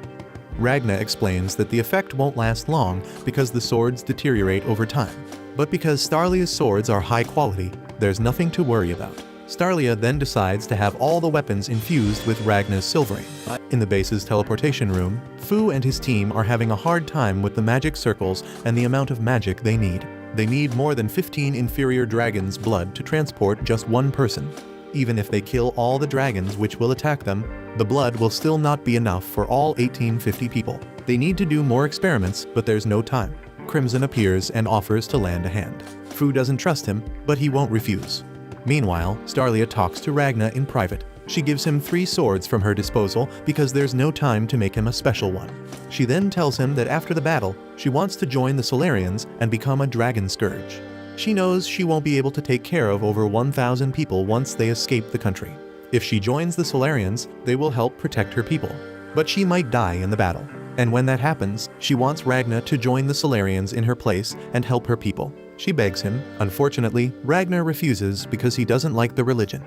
Ragna explains that the effect won't last long because the swords deteriorate over time. But because Starlia's swords are high quality, there's nothing to worry about. Starlia then decides to have all the weapons infused with Ragna's Silverine. In the base's teleportation room, Fu and his team are having a hard time with the magic circles and the amount of magic they need. They need more than 15 inferior dragons' blood to transport just one person. Even if they kill all the dragons which will attack them, the blood will still not be enough for all 1850 people. They need to do more experiments, but there's no time. Crimson appears and offers to lend a hand. Fu doesn't trust him, but he won't refuse. Meanwhile, Starlia talks to Ragna in private. She gives him 3 swords from her disposal because there's no time to make him a special one. She then tells him that after the battle, she wants to join the Solarians and become a Dragon Scourge. She knows she won't be able to take care of over 1,000 people once they escape the country. If she joins the Solarians, they will help protect her people. But she might die in the battle. And when that happens, she wants Ragna to join the Solarians in her place and help her people. She begs him. Unfortunately, Ragna refuses because he doesn't like the religion.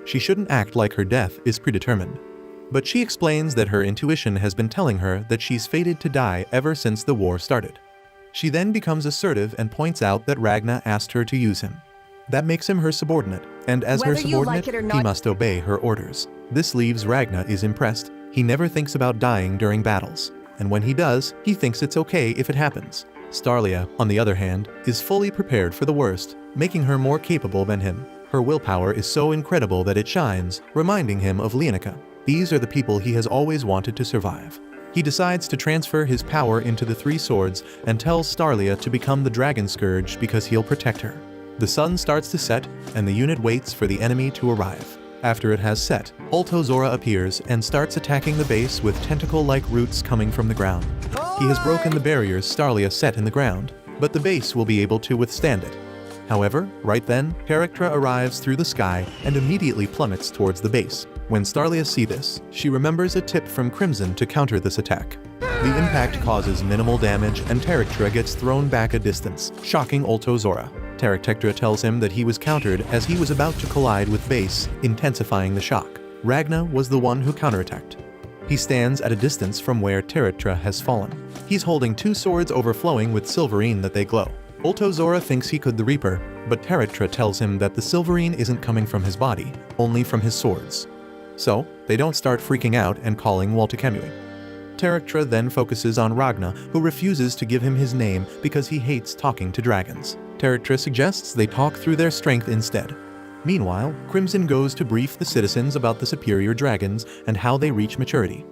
She shouldn't act like her death is predetermined. But she explains that her intuition has been telling her that she's fated to die ever since the war started. She then becomes assertive and points out that Ragna asked her to use him. That makes him her subordinate, and as her subordinate, he must obey her orders. This leaves Ragna is impressed. He never thinks about dying during battles, and when he does, he thinks it's okay if it happens. Starlia, on the other hand, is fully prepared for the worst, making her more capable than him. Her willpower is so incredible that it shines, reminding him of Leonica. These are the people he has always wanted to survive. He decides to transfer his power into the 3 swords and tells Starlia to become the Dragon Scourge because he'll protect her. The sun starts to set, and the unit waits for the enemy to arrive. After it has set, Ultozora appears and starts attacking the base with tentacle-like roots coming from the ground. He has broken the barriers Starlia set in the ground, but the base will be able to withstand it. However, right then, Terictra arrives through the sky and immediately plummets towards the base. When Starlia sees this, she remembers a tip from Crimson to counter this attack. The impact causes minimal damage and Terictra gets thrown back a distance, shocking Ultozora. Terictra tells him that he was countered as he was about to collide with base, intensifying the shock. Ragna was the one who counterattacked. He stands at a distance from where Terictra has fallen. He's holding 2 swords overflowing with Silverine that they glow. Ultozora thinks he could the Reaper, but Terictra tells him that the Silverine isn't coming from his body, only from his swords. So, they don't start freaking out and calling Walter Camui. Terictra then focuses on Ragna, who refuses to give him his name because he hates talking to dragons. Terictra suggests they talk through their strength instead. Meanwhile, Crimson goes to brief the citizens about the superior dragons and how they reach maturity.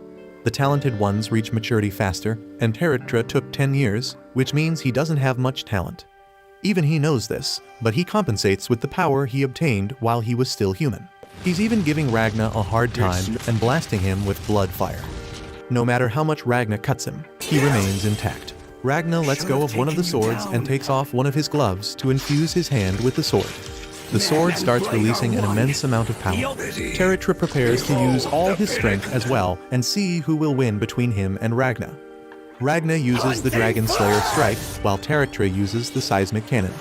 The talented ones reach maturity faster, and Terictra took 10 years, which means he doesn't have much talent. Even he knows this, but he compensates with the power he obtained while he was still human. He's even giving Ragna a hard time and blasting him with blood fire. No matter how much Ragna cuts him, he remains intact. Ragna lets go of one of the swords and takes off one of his gloves to infuse his hand with the sword. The sword starts releasing an immense amount of power. Terictra prepares to use all his strength as well and see who will win between him and Ragna. Ragna uses the Dragon Slayer strike, while Terictra uses the seismic cannon.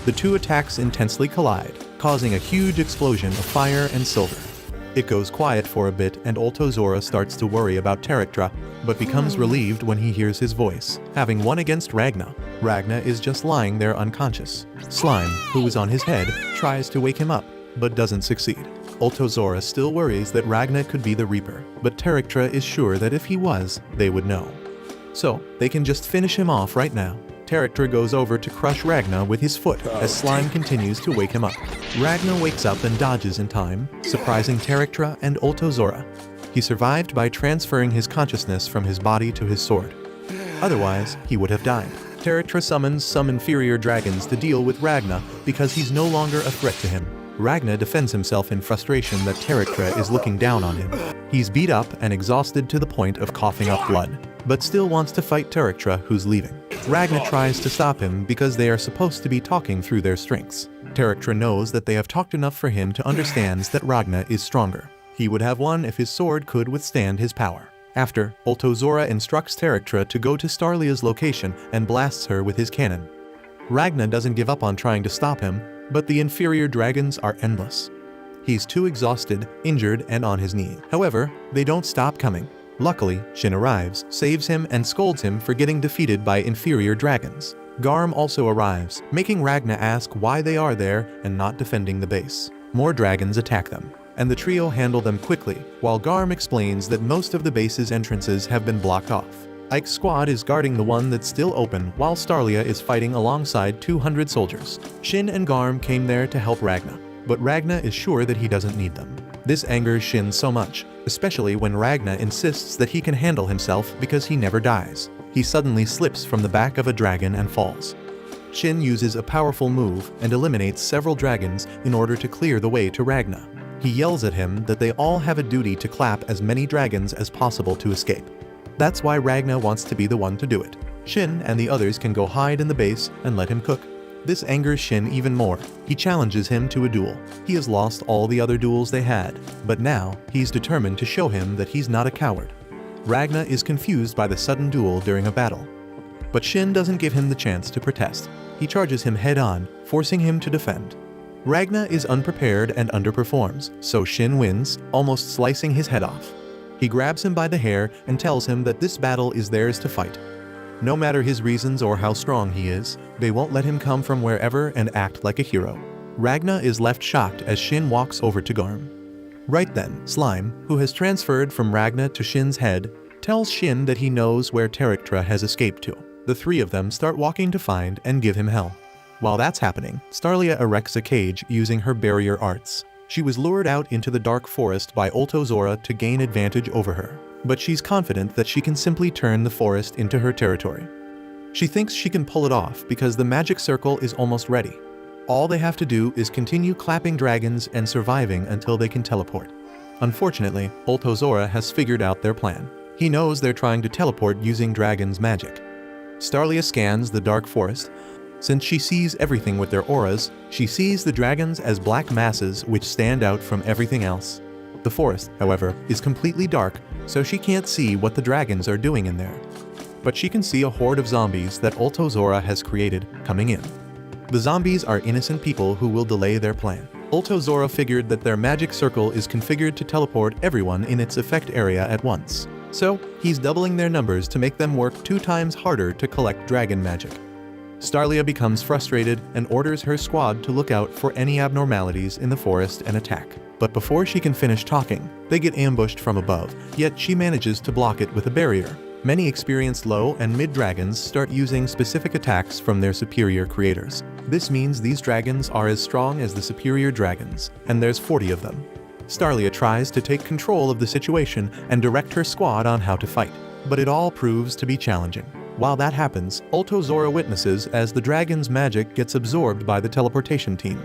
The 2 attacks intensely collide, causing a huge explosion of fire and silver. It goes quiet for a bit and Ultozora starts to worry about Terictra, but becomes relieved when he hears his voice. Having won against Ragna, Ragna is just lying there unconscious. Slime, who is on his head, tries to wake him up, but doesn't succeed. Ultozora still worries that Ragna could be the Reaper, but Terictra is sure that if he was, they would know. So, they can just finish him off right now. Terictra goes over to crush Ragna with his foot as Slime continues to wake him up. Ragna wakes up and dodges in time, surprising Terictra and Ultozora. He survived by transferring his consciousness from his body to his sword. Otherwise, he would have died. Terictra summons some inferior dragons to deal with Ragna because he's no longer a threat to him. Ragna defends himself in frustration that Terictra is looking down on him. He's beat up and exhausted to the point of coughing up blood, but still wants to fight Terictra, who's leaving. Ragna tries to stop him because they are supposed to be talking through their strengths. Terictra knows that they have talked enough for him to understand that Ragna is stronger. He would have won if his sword could withstand his power. After, Ultozora instructs Terictra to go to Starlia's location and blasts her with his cannon. Ragna doesn't give up on trying to stop him, but the inferior dragons are endless. He's too exhausted, injured, and on his knee. However, they don't stop coming. Luckily, Shin arrives, saves him, and scolds him for getting defeated by inferior dragons. Garm also arrives, making Ragna ask why they are there and not defending the base. More dragons attack them, and the trio handle them quickly, while Garm explains that most of the base's entrances have been blocked off. Ike's squad is guarding the one that's still open, while Starlia is fighting alongside 200 soldiers. Shin and Garm came there to help Ragna, but Ragna is sure that he doesn't need them. This angers Shin so much, especially when Ragna insists that he can handle himself because he never dies. He suddenly slips from the back of a dragon and falls. Shin uses a powerful move and eliminates several dragons in order to clear the way to Ragna. He yells at him that they all have a duty to clap as many dragons as possible to escape. That's why Ragna wants to be the one to do it. Shin and the others can go hide in the base and let him cook. This angers Shin even more. He challenges him to a duel. He has lost all the other duels they had, but now he's determined to show him that he's not a coward. Ragna is confused by the sudden duel during a battle, but Shin doesn't give him the chance to protest. He charges him head-on, forcing him to defend. Ragna is unprepared and underperforms, so Shin wins, almost slicing his head off. He grabs him by the hair and tells him that this battle is theirs to fight. No matter his reasons or how strong he is, they won't let him come from wherever and act like a hero. Ragna is left shocked as Shin walks over to Garm. Right then, Slime, who has transferred from Ragna to Shin's head, tells Shin that he knows where Terictra has escaped to. The three of them start walking to find and give him hell. While that's happening, Starlia erects a cage using her barrier arts. She was lured out into the dark forest by Ultozora to gain advantage over her, but she's confident that she can simply turn the forest into her territory. She thinks she can pull it off because the magic circle is almost ready. All they have to do is continue clapping dragons and surviving until they can teleport. Unfortunately, Ultozora has figured out their plan. He knows they're trying to teleport using dragon's magic. Starlia scans the dark forest. Since she sees everything with their auras, she sees the dragons as black masses which stand out from everything else. The forest, however, is completely dark, so she can't see what the dragons are doing in there. But she can see a horde of zombies that Ultozora has created coming in. The zombies are innocent people who will delay their plan. Ultozora figured that their magic circle is configured to teleport everyone in its effect area at once. So, he's doubling their numbers to make them work 2 times harder to collect dragon magic. Starlia becomes frustrated and orders her squad to look out for any abnormalities in the forest and attack. But before she can finish talking, they get ambushed from above, yet she manages to block it with a barrier. Many experienced low and mid dragons start using specific attacks from their superior creators. This means these dragons are as strong as the superior dragons, and there's 40 of them. Starlia tries to take control of the situation and direct her squad on how to fight, but it all proves to be challenging. While that happens, Ultozora witnesses as the dragon's magic gets absorbed by the teleportation team.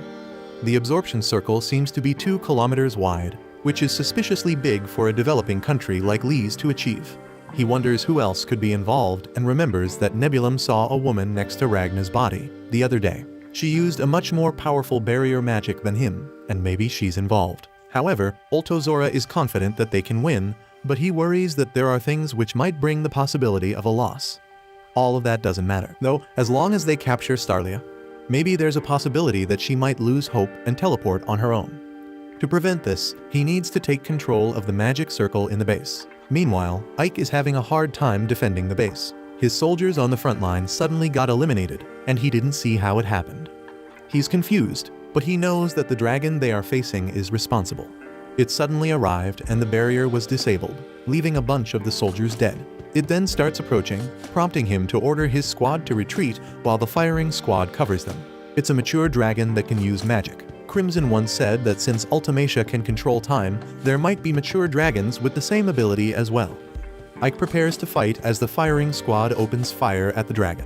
The absorption circle seems to be 2 kilometers wide, which is suspiciously big for a developing country like Lee's to achieve. He wonders who else could be involved and remembers that Nebulum saw a woman next to Ragna's body the other day. She used a much more powerful barrier magic than him, and maybe she's involved. However, Ultozora is confident that they can win, but he worries that there are things which might bring the possibility of a loss. All of that doesn't matter, though, as long as they capture Starlia. Maybe there's a possibility that she might lose hope and teleport on her own. To prevent this, he needs to take control of the magic circle in the base. Meanwhile, Ike is having a hard time defending the base. His soldiers on the front line suddenly got eliminated, and he didn't see how it happened. He's confused, but he knows that the dragon they are facing is responsible. It suddenly arrived and the barrier was disabled, leaving a bunch of the soldiers dead. It then starts approaching, prompting him to order his squad to retreat while the firing squad covers them. It's a mature dragon that can use magic. Crimson once said that since Ultimacia can control time, there might be mature dragons with the same ability as well. Ike prepares to fight as the firing squad opens fire at the dragon.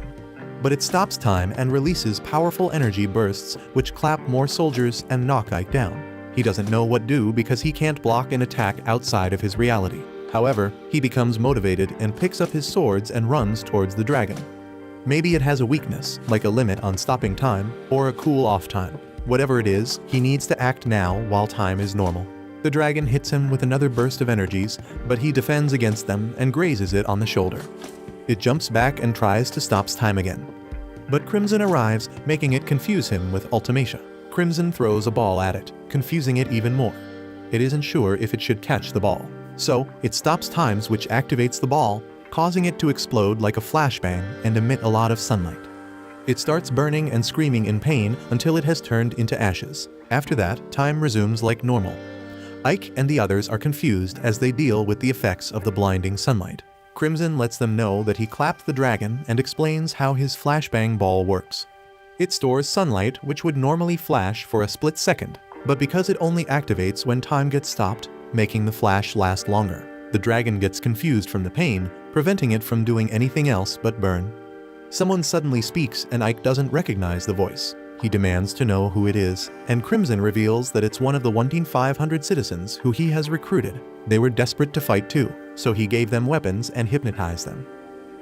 But it stops time and releases powerful energy bursts which clap more soldiers and knock Ike down. He doesn't know what to do because he can't block an attack outside of his reality. However, he becomes motivated and picks up his swords and runs towards the dragon. Maybe it has a weakness, like a limit on stopping time, or a cool-off time. Whatever it is, he needs to act now while time is normal. The dragon hits him with another burst of energies, but he defends against them and grazes it on the shoulder. It jumps back and tries to stop time again. But Crimson arrives, making it confuse him with Ultimacia. Crimson throws a ball at it, confusing it even more. It isn't sure if it should catch the ball. So, it stops times which activates the ball, causing it to explode like a flashbang and emit a lot of sunlight. It starts burning and screaming in pain until it has turned into ashes. After that, time resumes like normal. Ike and the others are confused as they deal with the effects of the blinding sunlight. Crimson lets them know that he clapped the dragon and explains how his flashbang ball works. It stores sunlight which would normally flash for a split second, but because it only activates when time gets stopped, making the flash last longer. The dragon gets confused from the pain, preventing it from doing anything else but burn. Someone suddenly speaks and Ike doesn't recognize the voice. He demands to know who it is, and Crimson reveals that it's one of the 1,500 citizens who he has recruited. They were desperate to fight too, so he gave them weapons and hypnotized them.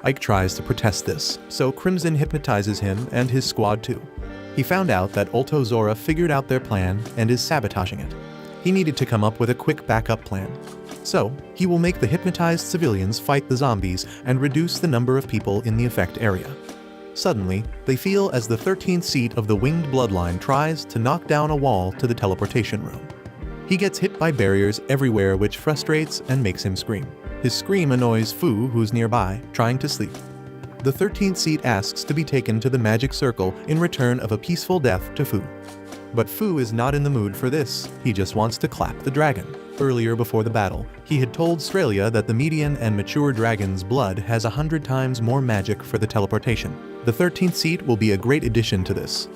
Ike tries to protest this, so Crimson hypnotizes him and his squad too. He found out that Ulto Zora figured out their plan and is sabotaging it. He needed to come up with a quick backup plan. So, he will make the hypnotized civilians fight the zombies and reduce the number of people in the effect area. Suddenly, they feel as the 13th seat of the winged bloodline tries to knock down a wall to the teleportation room. He gets hit by barriers everywhere which frustrates and makes him scream. His scream annoys Fu, who's nearby, trying to sleep. The 13th seat asks to be taken to the magic circle in return of a peaceful death to Fu. But Fu is not in the mood for this, he just wants to clap the dragon. Earlier before the battle, he had told Stralia that the median and mature dragon's blood has 100 times more magic for the teleportation. The 13th seat will be a great addition to this.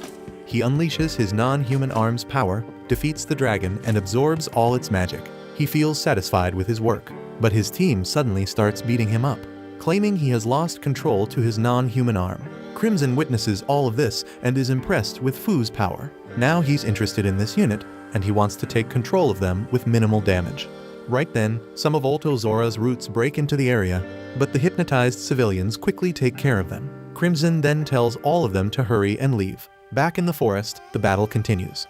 He unleashes his non-human arm's power, defeats the dragon, and absorbs all its magic. He feels satisfied with his work, but his team suddenly starts beating him up, claiming he has lost control to his non-human arm. Crimson witnesses all of this and is impressed with Fu's power. Now he's interested in this unit, and he wants to take control of them with minimal damage. Right then, some of Ulto Zora's roots break into the area, but the hypnotized civilians quickly take care of them. Crimson then tells all of them to hurry and leave. Back in the forest, the battle continues.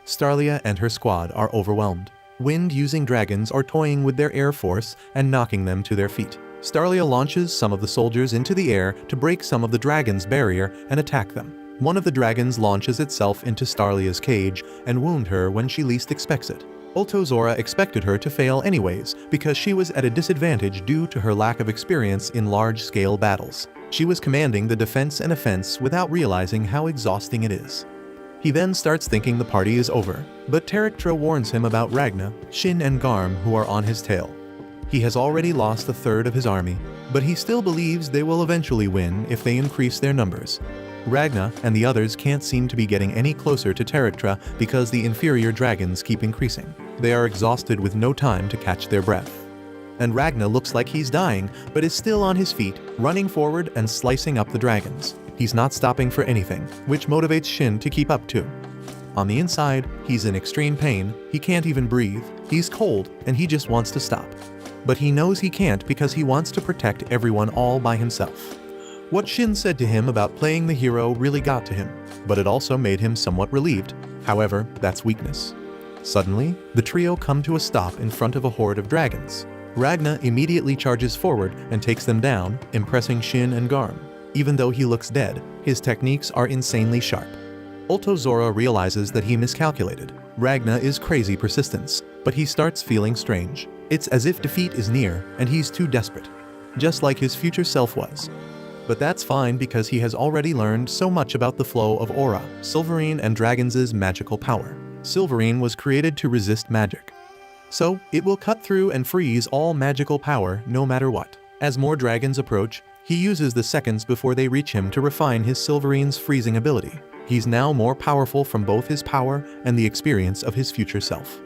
Starlia and her squad are overwhelmed. Wind-using dragons are toying with their air force and knocking them to their feet. Starlia launches some of the soldiers into the air to break some of the dragon's barrier and attack them. One of the dragons launches itself into Starlia's cage and wound her when she least expects it. Ulto Zora expected her to fail anyways because she was at a disadvantage due to her lack of experience in large-scale battles. She was commanding the defense and offense without realizing how exhausting it is. He then starts thinking the party is over, but Terictra warns him about Ragna, Shin and Garm who are on his tail. He has already lost a third of his army, but he still believes they will eventually win if they increase their numbers. Ragna and the others can't seem to be getting any closer to Terictra because the inferior dragons keep increasing. They are exhausted with no time to catch their breath. And Ragna looks like he's dying, but is still on his feet, running forward and slicing up the dragons. He's not stopping for anything, which motivates Shin to keep up too. On the inside, he's in extreme pain, he can't even breathe, he's cold, and he just wants to stop. But he knows he can't because he wants to protect everyone all by himself. What Shin said to him about playing the hero really got to him, but it also made him somewhat relieved. However, that's weakness. Suddenly, the trio come to a stop in front of a horde of dragons. Ragna immediately charges forward and takes them down, impressing Shin and Garm. Even though he looks dead, his techniques are insanely sharp. Ulto Zora realizes that he miscalculated. Ragna is crazy persistence, but he starts feeling strange. It's as if defeat is near, and he's too desperate. Just like his future self was. But that's fine because he has already learned so much about the flow of aura, Silverine and Dragons' magical power. Silverine was created to resist magic. so it will cut through and freeze all magical power no matter what. As more dragons approach, he uses the seconds before they reach him to refine his Silverine's freezing ability. He's now more powerful from both his power and the experience of his future self.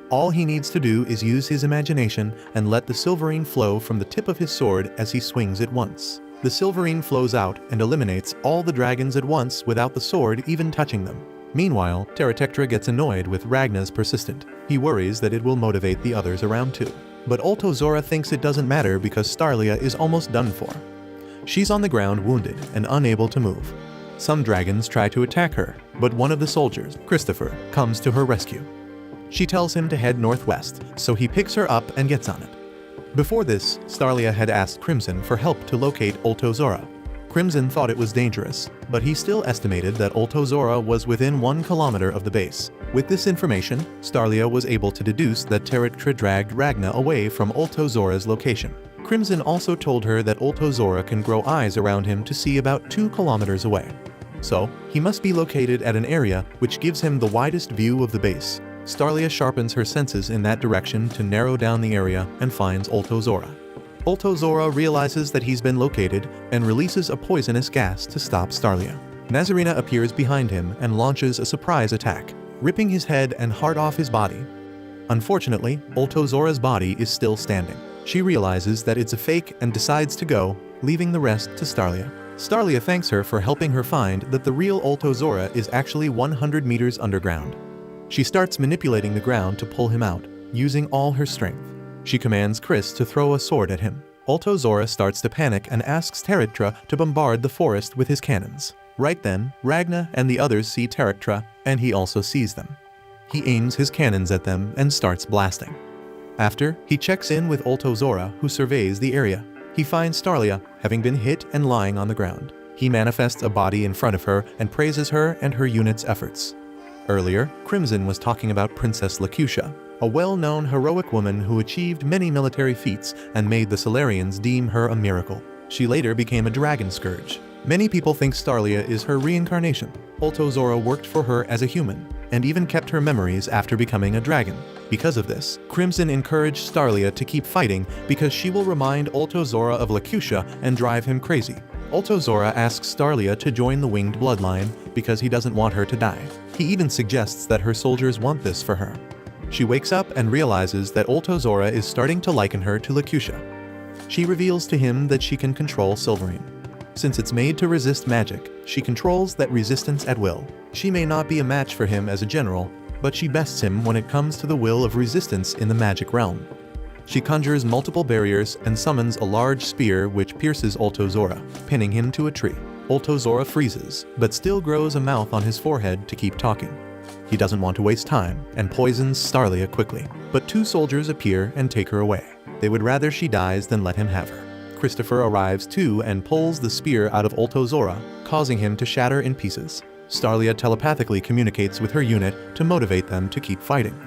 All he needs to do is use his imagination and let the Silverine flow from the tip of his sword as he swings it once. The Silverine flows out and eliminates all the dragons at once without the sword even touching them. Meanwhile, Terratectra gets annoyed with Ragna's persistent. He worries that it will motivate the others around too. But Ultozora thinks it doesn't matter because Starlia is almost done for. She's on the ground wounded and unable to move. Some dragons try to attack her, but one of the soldiers, Christopher, comes to her rescue. She tells him to head northwest, so he picks her up and gets on it. Before this, Starlia had asked Crimson for help to locate Ultozora. Crimson thought it was dangerous, but he still estimated that Ultozora was within 1 kilometer of the base. With this information, Starlia was able to deduce that Terratectra dragged Ragna away from Ultozora's location. Crimson also told her that Ultozora can grow eyes around him to see about 2 kilometers away. So, he must be located at an area which gives him the widest view of the base. Starlia sharpens her senses in that direction to narrow down the area and finds Ultozora. Ultozora realizes that he's been located and releases a poisonous gas to stop Starlia. Nazarena appears behind him and launches a surprise attack, ripping his head and heart off his body. Unfortunately, Ultozora's body is still standing. She realizes that it's a fake and decides to go, leaving the rest to Starlia. Starlia thanks her for helping her find that the real Ultozora is actually 100 meters underground. She starts manipulating the ground to pull him out, using all her strength. She commands Chris to throw a sword at him. Ultozora starts to panic and asks Terratectra to bombard the forest with his cannons. Right then, Ragna and the others see Terratectra, and he also sees them. He aims his cannons at them and starts blasting. After, he checks in with Ultozora, who surveys the area. He finds Starlia, having been hit and lying on the ground. He manifests a body in front of her and praises her and her unit's efforts. Earlier, Crimson was talking about Princess Lacutia, a well-known heroic woman who achieved many military feats and made the Solarians deem her a miracle. She later became a dragon scourge. Many people think Starlia is her reincarnation. Ultozora worked for her as a human, and even kept her memories after becoming a dragon. Because of this, Crimson encouraged Starlia to keep fighting because she will remind Ultozora of Lacutia and drive him crazy. Ultozora asks Starlia to join the winged bloodline because he doesn't want her to die. He even suggests that her soldiers want this for her. She wakes up and realizes that Ultozora is starting to liken her to Lacutia. She reveals to him that she can control Silverine. Since it's made to resist magic, she controls that resistance at will. She may not be a match for him as a general, but she bests him when it comes to the will of resistance in the magic realm. She conjures multiple barriers and summons a large spear which pierces Ultozora, pinning him to a tree. Ultozora freezes, but still grows a mouth on his forehead to keep talking. He doesn't want to waste time and poisons Starlia quickly, but 2 soldiers appear and take her away. They would rather she dies than let him have her. Christopher arrives too and pulls the spear out of Ultozora, causing him to shatter in pieces. Starlia telepathically communicates with her unit to motivate them to keep fighting.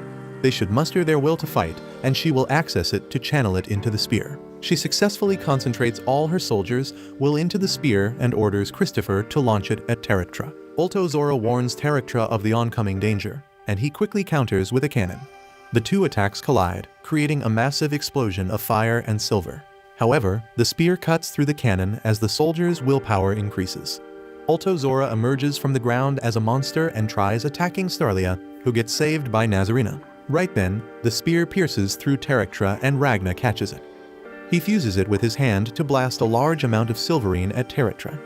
They should muster their will to fight, and she will access it to channel it into the spear. She successfully concentrates all her soldiers' will into the spear and orders Christopher to launch it at Terratectra. Ultozora warns Terratectra of the oncoming danger, and he quickly counters with a cannon. The 2 attacks collide, creating a massive explosion of fire and silver. However, the spear cuts through the cannon as the soldiers' willpower increases. Ultozora emerges from the ground as a monster and tries attacking Starlia, who gets saved by Nazarena. Right then, the spear pierces through Terratectra and Ragna catches it. He fuses it with his hand to blast a large amount of Silverine at Terratectra.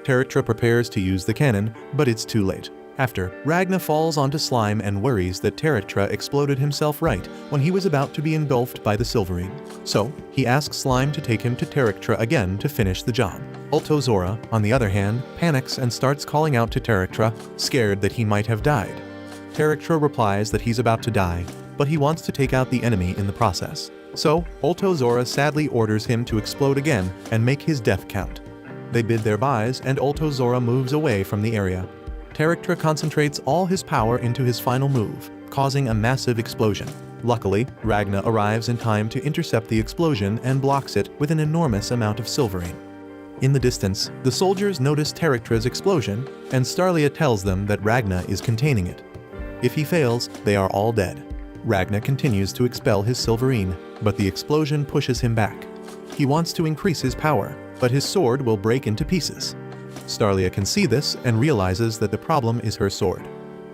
Terratectra prepares to use the cannon, but it's too late. After, Ragna falls onto Slime and worries that Terratectra exploded himself right when he was about to be engulfed by the Silverine. So, he asks Slime to take him to Terratectra again to finish the job. Ultozora, on the other hand, panics and starts calling out to Terratectra, scared that he might have died. Terratectra replies that he's about to die, but he wants to take out the enemy in the process. So, Ultozora sadly orders him to explode again and make his death count. They bid their byes and Ultozora moves away from the area. Terratectra concentrates all his power into his final move, causing a massive explosion. Luckily, Ragna arrives in time to intercept the explosion and blocks it with an enormous amount of Silverine. In the distance, the soldiers notice Terratectra's explosion, and Starlia tells them that Ragna is containing it. If he fails, they are all dead. Ragnar continues to expel his Silverine, but the explosion pushes him back. He wants to increase his power, but his sword will break into pieces. Starlia can see this and realizes that the problem is her sword.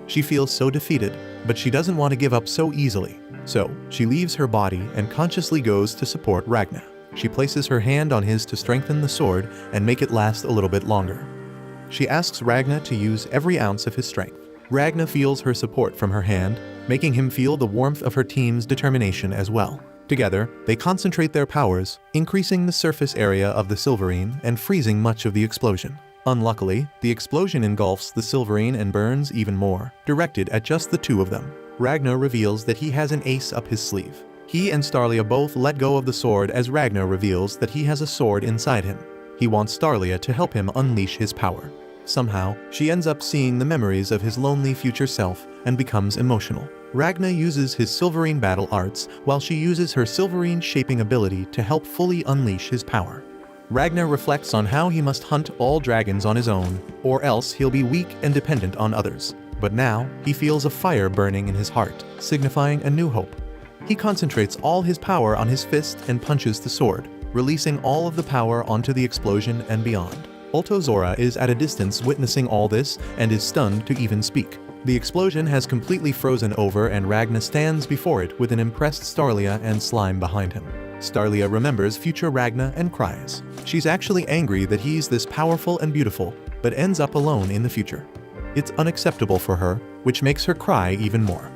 She feels so defeated, but she doesn't want to give up so easily. So, she leaves her body and consciously goes to support Ragnar. She places her hand on his to strengthen the sword and make it last a little bit longer. She asks Ragnar to use every ounce of his strength. Ragnar feels her support from her hand, making him feel the warmth of her team's determination as well. Together, they concentrate their powers, increasing the surface area of the Silverine and freezing much of the explosion. Unluckily, the explosion engulfs the Silverine and burns even more, directed at just the two of them. Ragnar reveals that he has an ace up his sleeve. He and Starlia both let go of the sword as Ragnar reveals that he has a sword inside him. He wants Starlia to help him unleash his power. Somehow, she ends up seeing the memories of his lonely future self and becomes emotional. Ragnar uses his Silverine battle arts while she uses her Silverine shaping ability to help fully unleash his power. Ragnar reflects on how he must hunt all dragons on his own, or else he'll be weak and dependent on others. But now, he feels a fire burning in his heart, signifying a new hope. He concentrates all his power on his fist and punches the sword, releasing all of the power onto the explosion and beyond. Ultozora is at a distance witnessing all this and is stunned to even speak. The explosion has completely frozen over and Ragnar stands before it with an impressed Starlia and Slime behind him. Starlia remembers future Ragnar and cries. She's actually angry that he's this powerful and beautiful, but ends up alone in the future. It's unacceptable for her, which makes her cry even more.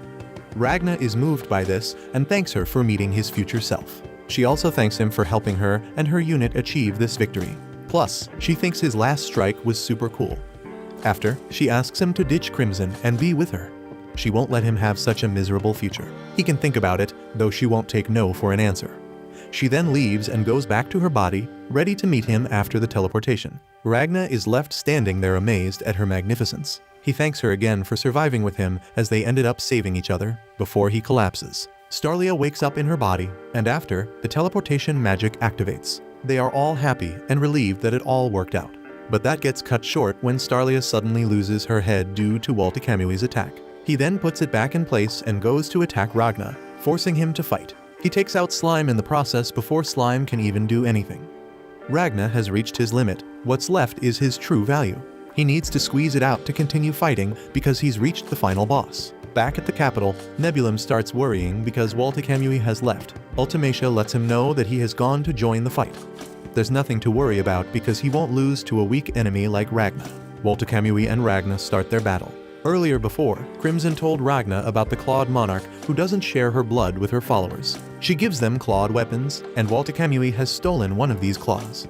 Ragnar is moved by this and thanks her for meeting his future self. She also thanks him for helping her and her unit achieve this victory. Plus, she thinks his last strike was super cool. After, she asks him to ditch Crimson and be with her. She won't let him have such a miserable future. He can think about it, though she won't take no for an answer. She then leaves and goes back to her body, ready to meet him after the teleportation. Ragnar is left standing there amazed at her magnificence. He thanks her again for surviving with him as they ended up saving each other, before he collapses. Starlia wakes up in her body, and after, the teleportation magic activates. They are all happy and relieved that it all worked out. But that gets cut short when Starlia suddenly loses her head due to Waltakamui's attack. He then puts it back in place and goes to attack Ragnar, forcing him to fight. He takes out Slime in the process before Slime can even do anything. Ragnar has reached his limit. What's left is his true value. He needs to squeeze it out to continue fighting because he's reached the final boss. Back at the capital, Nebulum starts worrying because Waltakamui has left. Ultimacia lets him know that he has gone to join the fight. There's nothing to worry about because he won't lose to a weak enemy like Ragnar. Waltakamui and Ragnar start their battle. Earlier before, Crimson told Ragnar about the Clawed Monarch who doesn't share her blood with her followers. She gives them clawed weapons, and Waltakamui has stolen one of these claws.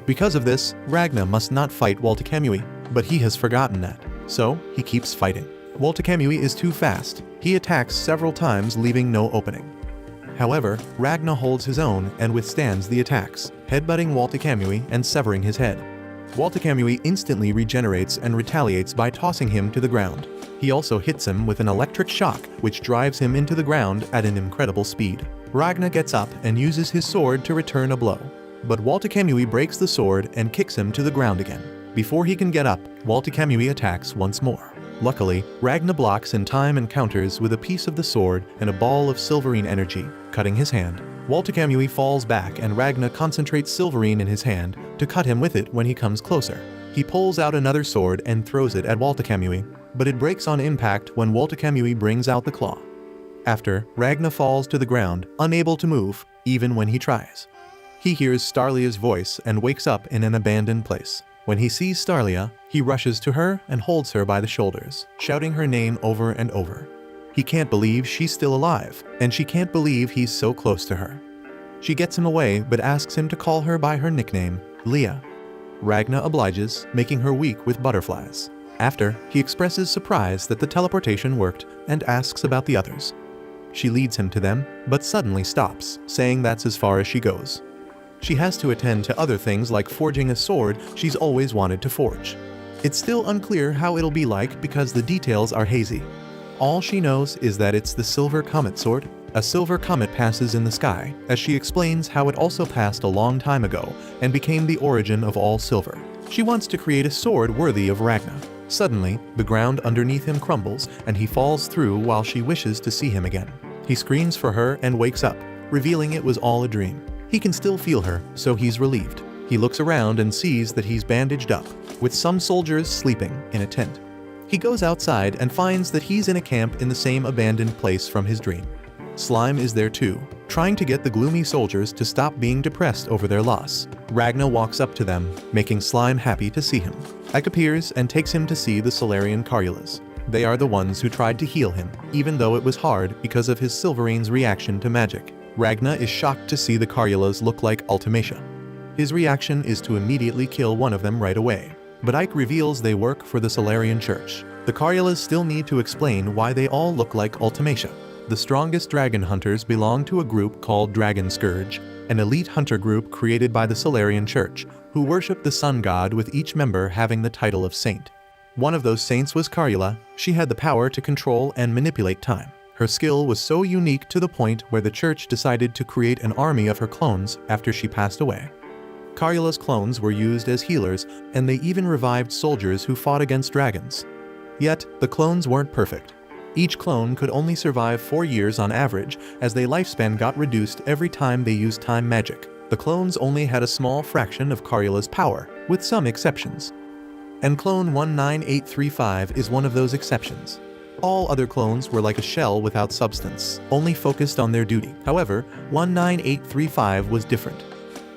Because of this, Ragnar must not fight Waltakamui, but he has forgotten that, so he keeps fighting. Waltakamui is too fast. He attacks several times, leaving no opening. However, Ragnar holds his own and withstands the attacks, headbutting Waltakamui and severing his head. Waltakamui instantly regenerates and retaliates by tossing him to the ground. He also hits him with an electric shock, which drives him into the ground at an incredible speed. Ragnar gets up and uses his sword to return a blow. But Waltakamui breaks the sword and kicks him to the ground again. Before he can get up, Waltakamui attacks once more. Luckily, Ragnar blocks in time and counters with a piece of the sword and a ball of Silverine energy, cutting his hand. Waltakamui falls back and Ragnar concentrates Silverine in his hand to cut him with it when he comes closer. He pulls out another sword and throws it at Waltakamui, but it breaks on impact when Waltakamui brings out the claw. After, Ragnar falls to the ground, unable to move, even when he tries. He hears Starlia's voice and wakes up in an abandoned place. When he sees Starlia, he rushes to her and holds her by the shoulders, shouting her name over and over. He can't believe she's still alive, and she can't believe he's so close to her. She gets him away but asks him to call her by her nickname, Leah. Ragnar obliges, making her weak with butterflies. After, he expresses surprise that the teleportation worked and asks about the others. She leads him to them, but suddenly stops, saying that's as far as she goes. She has to attend to other things like forging a sword she's always wanted to forge. It's still unclear how it'll be like because the details are hazy. All she knows is that it's the Silver Comet sword. A silver comet passes in the sky, as she explains how it also passed a long time ago and became the origin of all silver. She wants to create a sword worthy of Ragnar. Suddenly, the ground underneath him crumbles and he falls through while she wishes to see him again. He screams for her and wakes up, revealing it was all a dream. He can still feel her, so he's relieved. He looks around and sees that he's bandaged up, with some soldiers sleeping in a tent. He goes outside and finds that he's in a camp in the same abandoned place from his dream. Slime is there too, trying to get the gloomy soldiers to stop being depressed over their loss. Ragna walks up to them, making Slime happy to see him. Ike appears and takes him to see the Solarian Carullas. They are the ones who tried to heal him, even though it was hard because of his Silverine's reaction to magic. Ragna is shocked to see the Carullas look like Ultimacia. His reaction is to immediately kill one of them right away. But Ike reveals they work for the Solarian Church. The Carullas still need to explain why they all look like Ultimacia. The strongest dragon hunters belong to a group called Dragon Scourge, an elite hunter group created by the Solarian Church, who worship the sun god with each member having the title of saint. One of those saints was Carula. She had the power to control and manipulate time. Her skill was so unique to the point where the church decided to create an army of her clones after she passed away. Carula's clones were used as healers, and they even revived soldiers who fought against dragons. Yet, the clones weren't perfect. Each clone could only survive 4 years on average, as their lifespan got reduced every time they used time magic. The clones only had a small fraction of Carula's power, with some exceptions. And clone 19835 is one of those exceptions. All other clones were like a shell without substance, only focused on their duty. However, 19835 was different.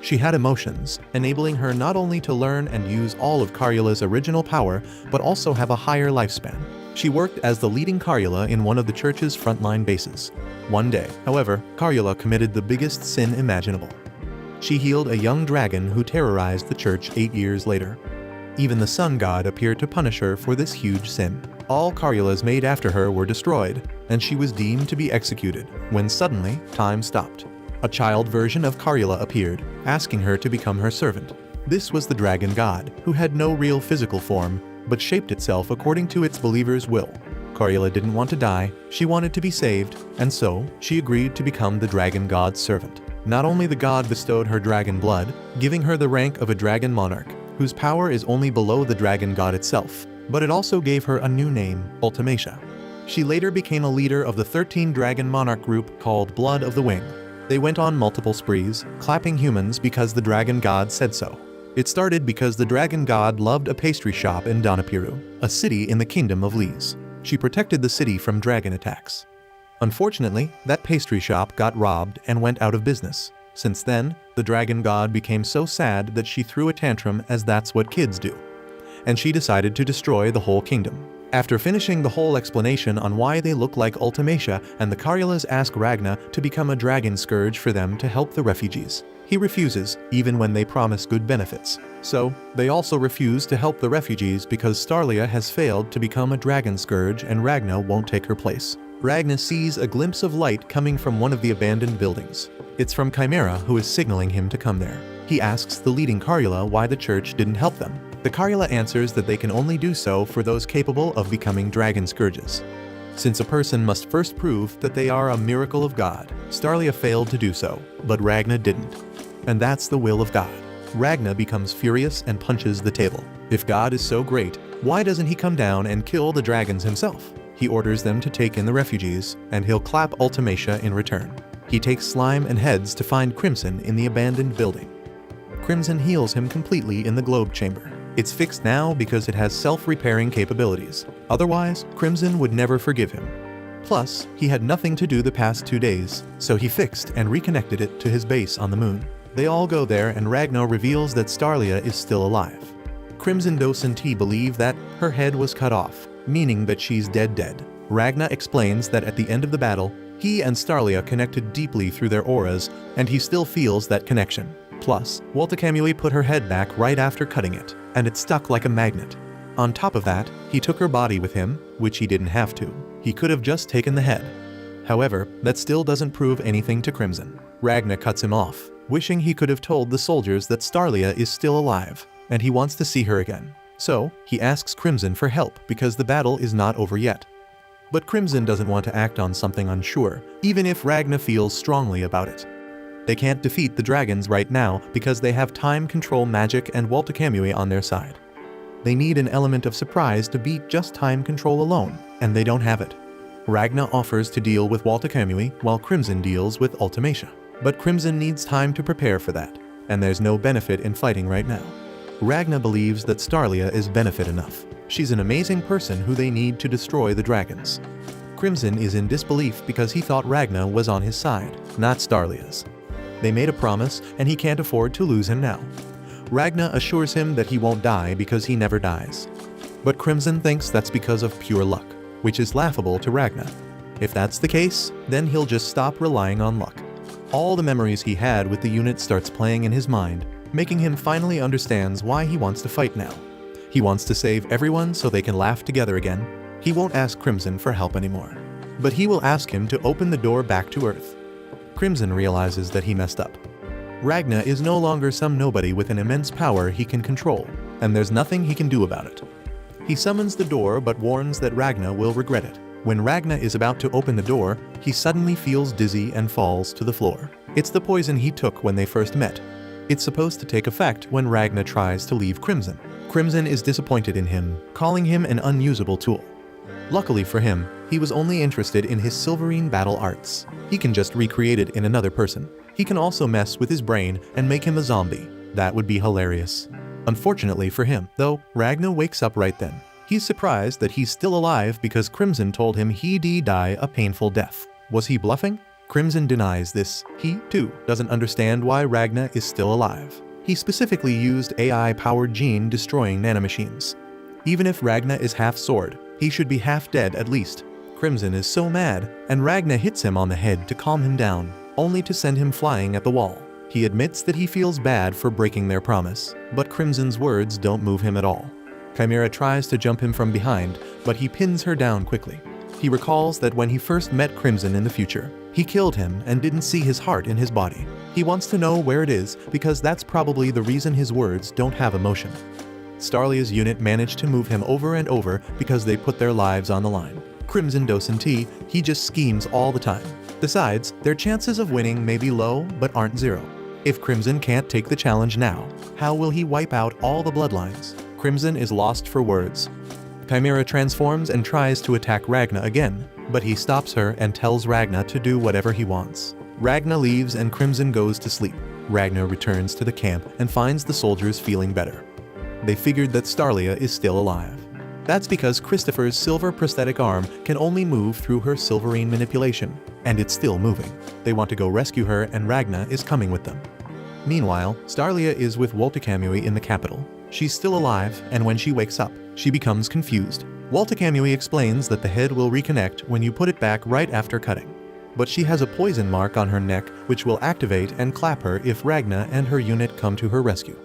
She had emotions, enabling her not only to learn and use all of Carula's original power, but also have a higher lifespan. She worked as the leading Carula in one of the church's frontline bases. One day, however, Carula committed the biggest sin imaginable. She healed a young dragon who terrorized the church 8 years later. Even the sun god appeared to punish her for this huge sin. All Carullas made after her were destroyed, and she was deemed to be executed, when suddenly, time stopped. A child version of Carula appeared, asking her to become her servant. This was the dragon god, who had no real physical form, but shaped itself according to its believers' will. Carula didn't want to die, she wanted to be saved, and so she agreed to become the dragon god's servant. Not only the god bestowed her dragon blood, giving her the rank of a dragon monarch, whose power is only below the dragon god itself, but it also gave her a new name, Ultimacia. She later became a leader of the 13 dragon monarch group called Blood of the Wing. They went on multiple sprees, clapping humans because the dragon god said so. It started because the dragon god loved a pastry shop in Donapiru, a city in the kingdom of Lys. She protected the city from dragon attacks. Unfortunately, that pastry shop got robbed and went out of business. Since then, the dragon god became so sad that she threw a tantrum, as that's what kids do. And she decided to destroy the whole kingdom. After finishing the whole explanation on why they look like Ultimacia, and the Carullas ask Ragna to become a dragon scourge for them to help the refugees. He refuses, even when they promise good benefits. So, they also refuse to help the refugees because Starlia has failed to become a dragon scourge and Ragna won't take her place. Ragna sees a glimpse of light coming from one of the abandoned buildings. It's from Chimera, who is signaling him to come there. He asks the leading Carula why the church didn't help them. The Carula answers that they can only do so for those capable of becoming dragon scourges. Since a person must first prove that they are a miracle of God, Starlia failed to do so, but Ragna didn't. And that's the will of God. Ragna becomes furious and punches the table. If God is so great, why doesn't he come down and kill the dragons himself? He orders them to take in the refugees, and he'll clap Ultimacia in return. He takes Slime and heads to find Crimson in the abandoned building. Crimson heals him completely in the globe chamber. It's fixed now because it has self-repairing capabilities. Otherwise, Crimson would never forgive him. Plus, he had nothing to do the past 2 days, so he fixed and reconnected it to his base on the moon. They all go there and Ragna reveals that Starlia is still alive. Crimson Dos and T believe that her head was cut off, meaning that she's dead. Ragna explains that at the end of the battle, he and Starlia connected deeply through their auras, and he still feels that connection. Plus, Waltakamui put her head back right after cutting it, and it stuck like a magnet. On top of that, he took her body with him, which he didn't have to. He could have just taken the head. However, that still doesn't prove anything to Crimson. Ragna cuts him off, wishing he could have told the soldiers that Starlia is still alive, and he wants to see her again. So, he asks Crimson for help because the battle is not over yet. But Crimson doesn't want to act on something unsure, even if Ragna feels strongly about it. They can't defeat the dragons right now because they have time control magic and Waltakamui on their side. They need an element of surprise to beat just time control alone, and they don't have it. Ragna offers to deal with Waltakamui while Crimson deals with Ultimacia. But Crimson needs time to prepare for that, and there's no benefit in fighting right now. Ragna believes that Starlia is benefit enough. She's an amazing person who they need to destroy the dragons. Crimson is in disbelief because he thought Ragna was on his side, not Starlia's. They made a promise and he can't afford to lose him now. Ragna assures him that he won't die because he never dies. But Crimson thinks that's because of pure luck, which is laughable to Ragna. If that's the case, then he'll just stop relying on luck. All the memories he had with the unit starts playing in his mind, making him finally understands why he wants to fight now. He wants to save everyone so they can laugh together again. He won't ask Crimson for help anymore, but he will ask him to open the door back to Earth. Crimson realizes that he messed up. Ragna is no longer some nobody with an immense power he can control, and there's nothing he can do about it. He summons the door but warns that Ragna will regret it. When Ragna is about to open the door, he suddenly feels dizzy and falls to the floor. It's the poison he took when they first met. It's supposed to take effect when Ragna tries to leave Crimson. Crimson is disappointed in him, calling him an unusable tool. Luckily for him, he was only interested in his Silverine battle arts. He can just recreate it in another person. He can also mess with his brain and make him a zombie. That would be hilarious. Unfortunately for him, though, Ragna wakes up right then. He's surprised that he's still alive because Crimson told him he'd die a painful death. Was he bluffing? Crimson denies this. He, too, doesn't understand why Ragna is still alive. He specifically used AI-powered gene-destroying nanomachines. Even if Ragna is half-sword, he should be half-dead at least. Crimson is so mad, and Ragna hits him on the head to calm him down, only to send him flying at the wall. He admits that he feels bad for breaking their promise, but Crimson's words don't move him at all. Chimera tries to jump him from behind, but he pins her down quickly. He recalls that when he first met Crimson in the future, he killed him and didn't see his heart in his body. He wants to know where it is because that's probably the reason his words don't have emotion. Starlia's unit managed to move him over and over because they put their lives on the line. Crimson Docent, he just schemes all the time. Besides, their chances of winning may be low but aren't zero. If Crimson can't take the challenge now, how will he wipe out all the bloodlines? Crimson is lost for words. Chimera transforms and tries to attack Ragna again, but he stops her and tells Ragna to do whatever he wants. Ragna leaves and Crimson goes to sleep. Ragna returns to the camp and finds the soldiers feeling better. They figured that Starlia is still alive. That's because Christopher's silver prosthetic arm can only move through her Silverine manipulation, and it's still moving. They want to go rescue her and Ragna is coming with them. Meanwhile, Starlia is with Waltakamui in the capital. She's still alive, and when she wakes up, she becomes confused. Waltakamui explains that the head will reconnect when you put it back right after cutting. But she has a poison mark on her neck which will activate and clap her if Ragna and her unit come to her rescue.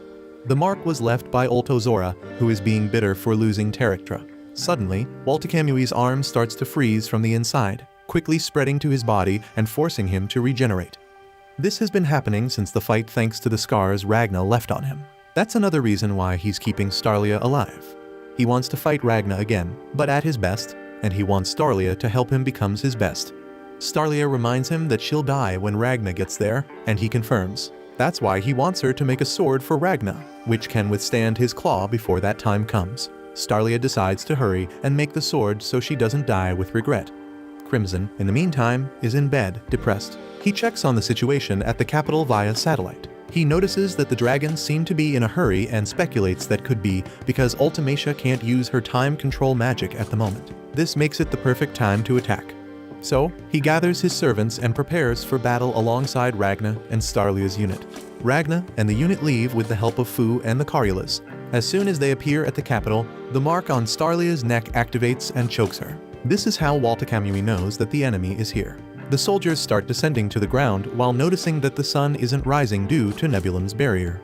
The mark was left by Ultozora, who is being bitter for losing Terictra. Suddenly, Waltakamui's arm starts to freeze from the inside, quickly spreading to his body and forcing him to regenerate. This has been happening since the fight thanks to the scars Ragna left on him. That's another reason why he's keeping Starlia alive. He wants to fight Ragna again, but at his best, and he wants Starlia to help him become his best. Starlia reminds him that she'll die when Ragna gets there, and he confirms. That's why he wants her to make a sword for Ragna, which can withstand his claw before that time comes. Starlia decides to hurry and make the sword so she doesn't die with regret. Crimson, in the meantime, is in bed, depressed. He checks on the situation at the capital via satellite. He notices that the dragons seem to be in a hurry and speculates that could be because Ultimacia can't use her time control magic at the moment. This makes it the perfect time to attack. So, he gathers his servants and prepares for battle alongside Ragna and Starlia's unit. Ragna and the unit leave with the help of Fu and the Carulus. As soon as they appear at the capital, the mark on Starlia's neck activates and chokes her. This is how Waltakamui knows that the enemy is here. The soldiers start descending to the ground while noticing that the sun isn't rising due to Nebulum's barrier.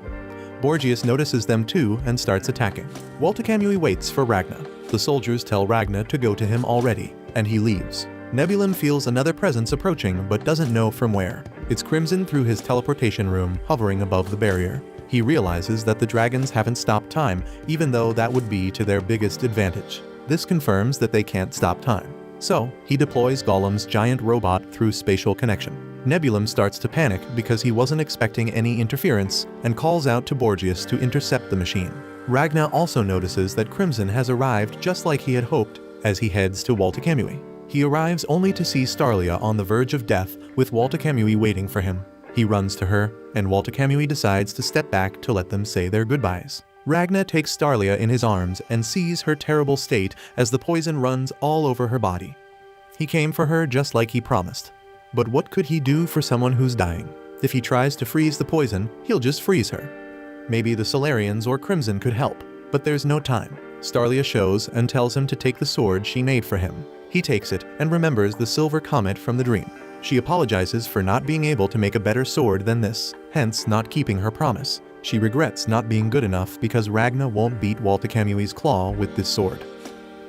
Borgias notices them too and starts attacking. Waltakamui waits for Ragna. The soldiers tell Ragna to go to him already, and he leaves. Nebulum feels another presence approaching but doesn't know from where. It's Crimson through his teleportation room, hovering above the barrier. He realizes that the dragons haven't stopped time, even though that would be to their biggest advantage. This confirms that they can't stop time. So, he deploys Golem's giant robot through spatial connection. Nebulum starts to panic because he wasn't expecting any interference and calls out to Borgias to intercept the machine. Ragna also notices that Crimson has arrived just like he had hoped as he heads to Waltakamui. He arrives only to see Starlia on the verge of death with Walter Kamui waiting for him. He runs to her, and Walter Kamui decides to step back to let them say their goodbyes. Ragna takes Starlia in his arms and sees her terrible state as the poison runs all over her body. He came for her just like he promised. But what could he do for someone who's dying? If he tries to freeze the poison, he'll just freeze her. Maybe the Solarians or Crimson could help, but there's no time. Starlia shows and tells him to take the sword she made for him. He takes it and remembers the silver comet from the dream. She apologizes for not being able to make a better sword than this, hence not keeping her promise. She regrets not being good enough because Ragna won't beat Walter Kamui's claw with this sword.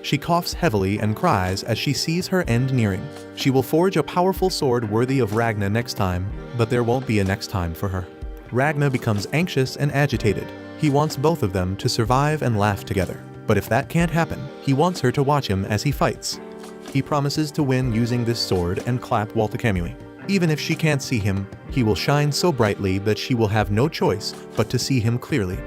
She coughs heavily and cries as she sees her end nearing. She will forge a powerful sword worthy of Ragna next time, but there won't be a next time for her. Ragna becomes anxious and agitated. He wants both of them to survive and laugh together. But if that can't happen, he wants her to watch him as he fights. He promises to win using this sword and clap Walter Kamui. Even if she can't see him, he will shine so brightly that she will have no choice but to see him clearly.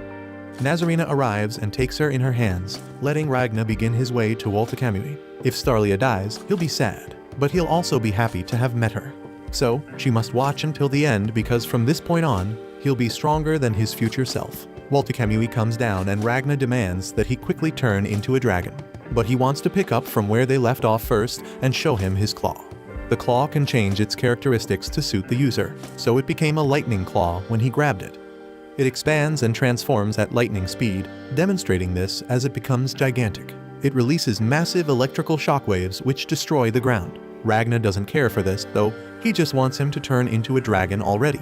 Nazarena arrives and takes her in her hands, letting Ragna begin his way to Walter Kamui. If Starlia dies, he'll be sad, but he'll also be happy to have met her. So, she must watch until the end because from this point on, he'll be stronger than his future self. Walter Kamui comes down and Ragna demands that he quickly turn into a dragon. But he wants to pick up from where they left off first and show him his claw. The claw can change its characteristics to suit the user, so it became a lightning claw when he grabbed it. It expands and transforms at lightning speed, demonstrating this as it becomes gigantic. It releases massive electrical shockwaves which destroy the ground. Ragna doesn't care for this, though. He just wants him to turn into a dragon already.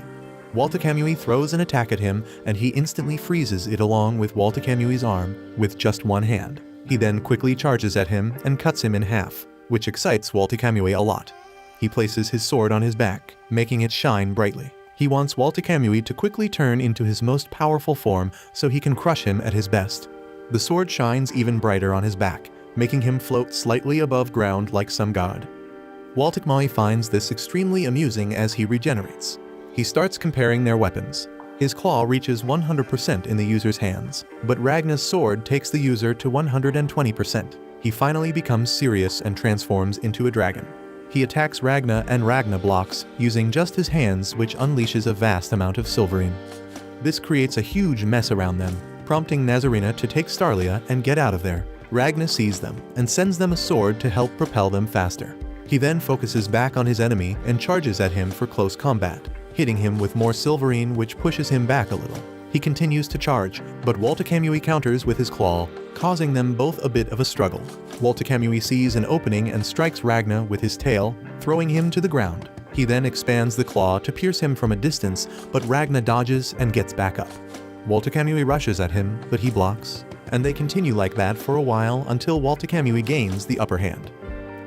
Walter Kamui throws an attack at him and he instantly freezes it along with Walter Kamui's arm with just one hand. He then quickly charges at him and cuts him in half, which excites Walter Kamui a lot. He places his sword on his back, making it shine brightly. He wants Walter Kamui to quickly turn into his most powerful form so he can crush him at his best. The sword shines even brighter on his back, making him float slightly above ground like some god. Walter Kamui finds this extremely amusing as he regenerates. He starts comparing their weapons. His claw reaches 100% in the user's hands, but Ragna's sword takes the user to 120%. He finally becomes serious and transforms into a dragon. He attacks Ragna and Ragna blocks, using just his hands, which unleashes a vast amount of silverine. This creates a huge mess around them, prompting Nazarena to take Starlia and get out of there. Ragna sees them and sends them a sword to help propel them faster. He then focuses back on his enemy and charges at him for close combat, hitting him with more silverine which pushes him back a little. He continues to charge, but Walter Kamui counters with his claw, causing them both a bit of a struggle. Walter Kamui sees an opening and strikes Ragna with his tail, throwing him to the ground. He then expands the claw to pierce him from a distance, but Ragna dodges and gets back up. Walter Kamui rushes at him, but he blocks, and they continue like that for a while until Walter Kamui gains the upper hand.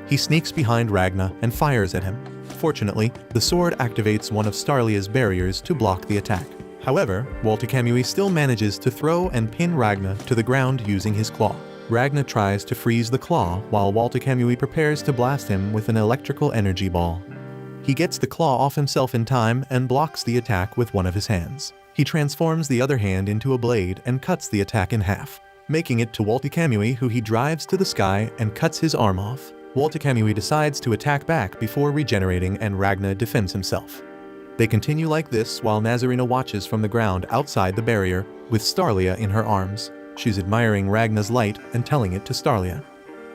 He sneaks behind Ragna and fires at him. Fortunately, the sword activates one of Starlia's barriers to block the attack. However, Walter Kamui still manages to throw and pin Ragna to the ground using his claw. Ragna tries to freeze the claw while Walter Kamui prepares to blast him with an electrical energy ball. He gets the claw off himself in time and blocks the attack with one of his hands. He transforms the other hand into a blade and cuts the attack in half, making it to Walter Kamui, who he drives to the sky and cuts his arm off. Walter Kamui decides to attack back before regenerating and Ragna defends himself. They continue like this while Nazarena watches from the ground outside the barrier with Starlia in her arms. She's admiring Ragna's light and telling it to Starlia.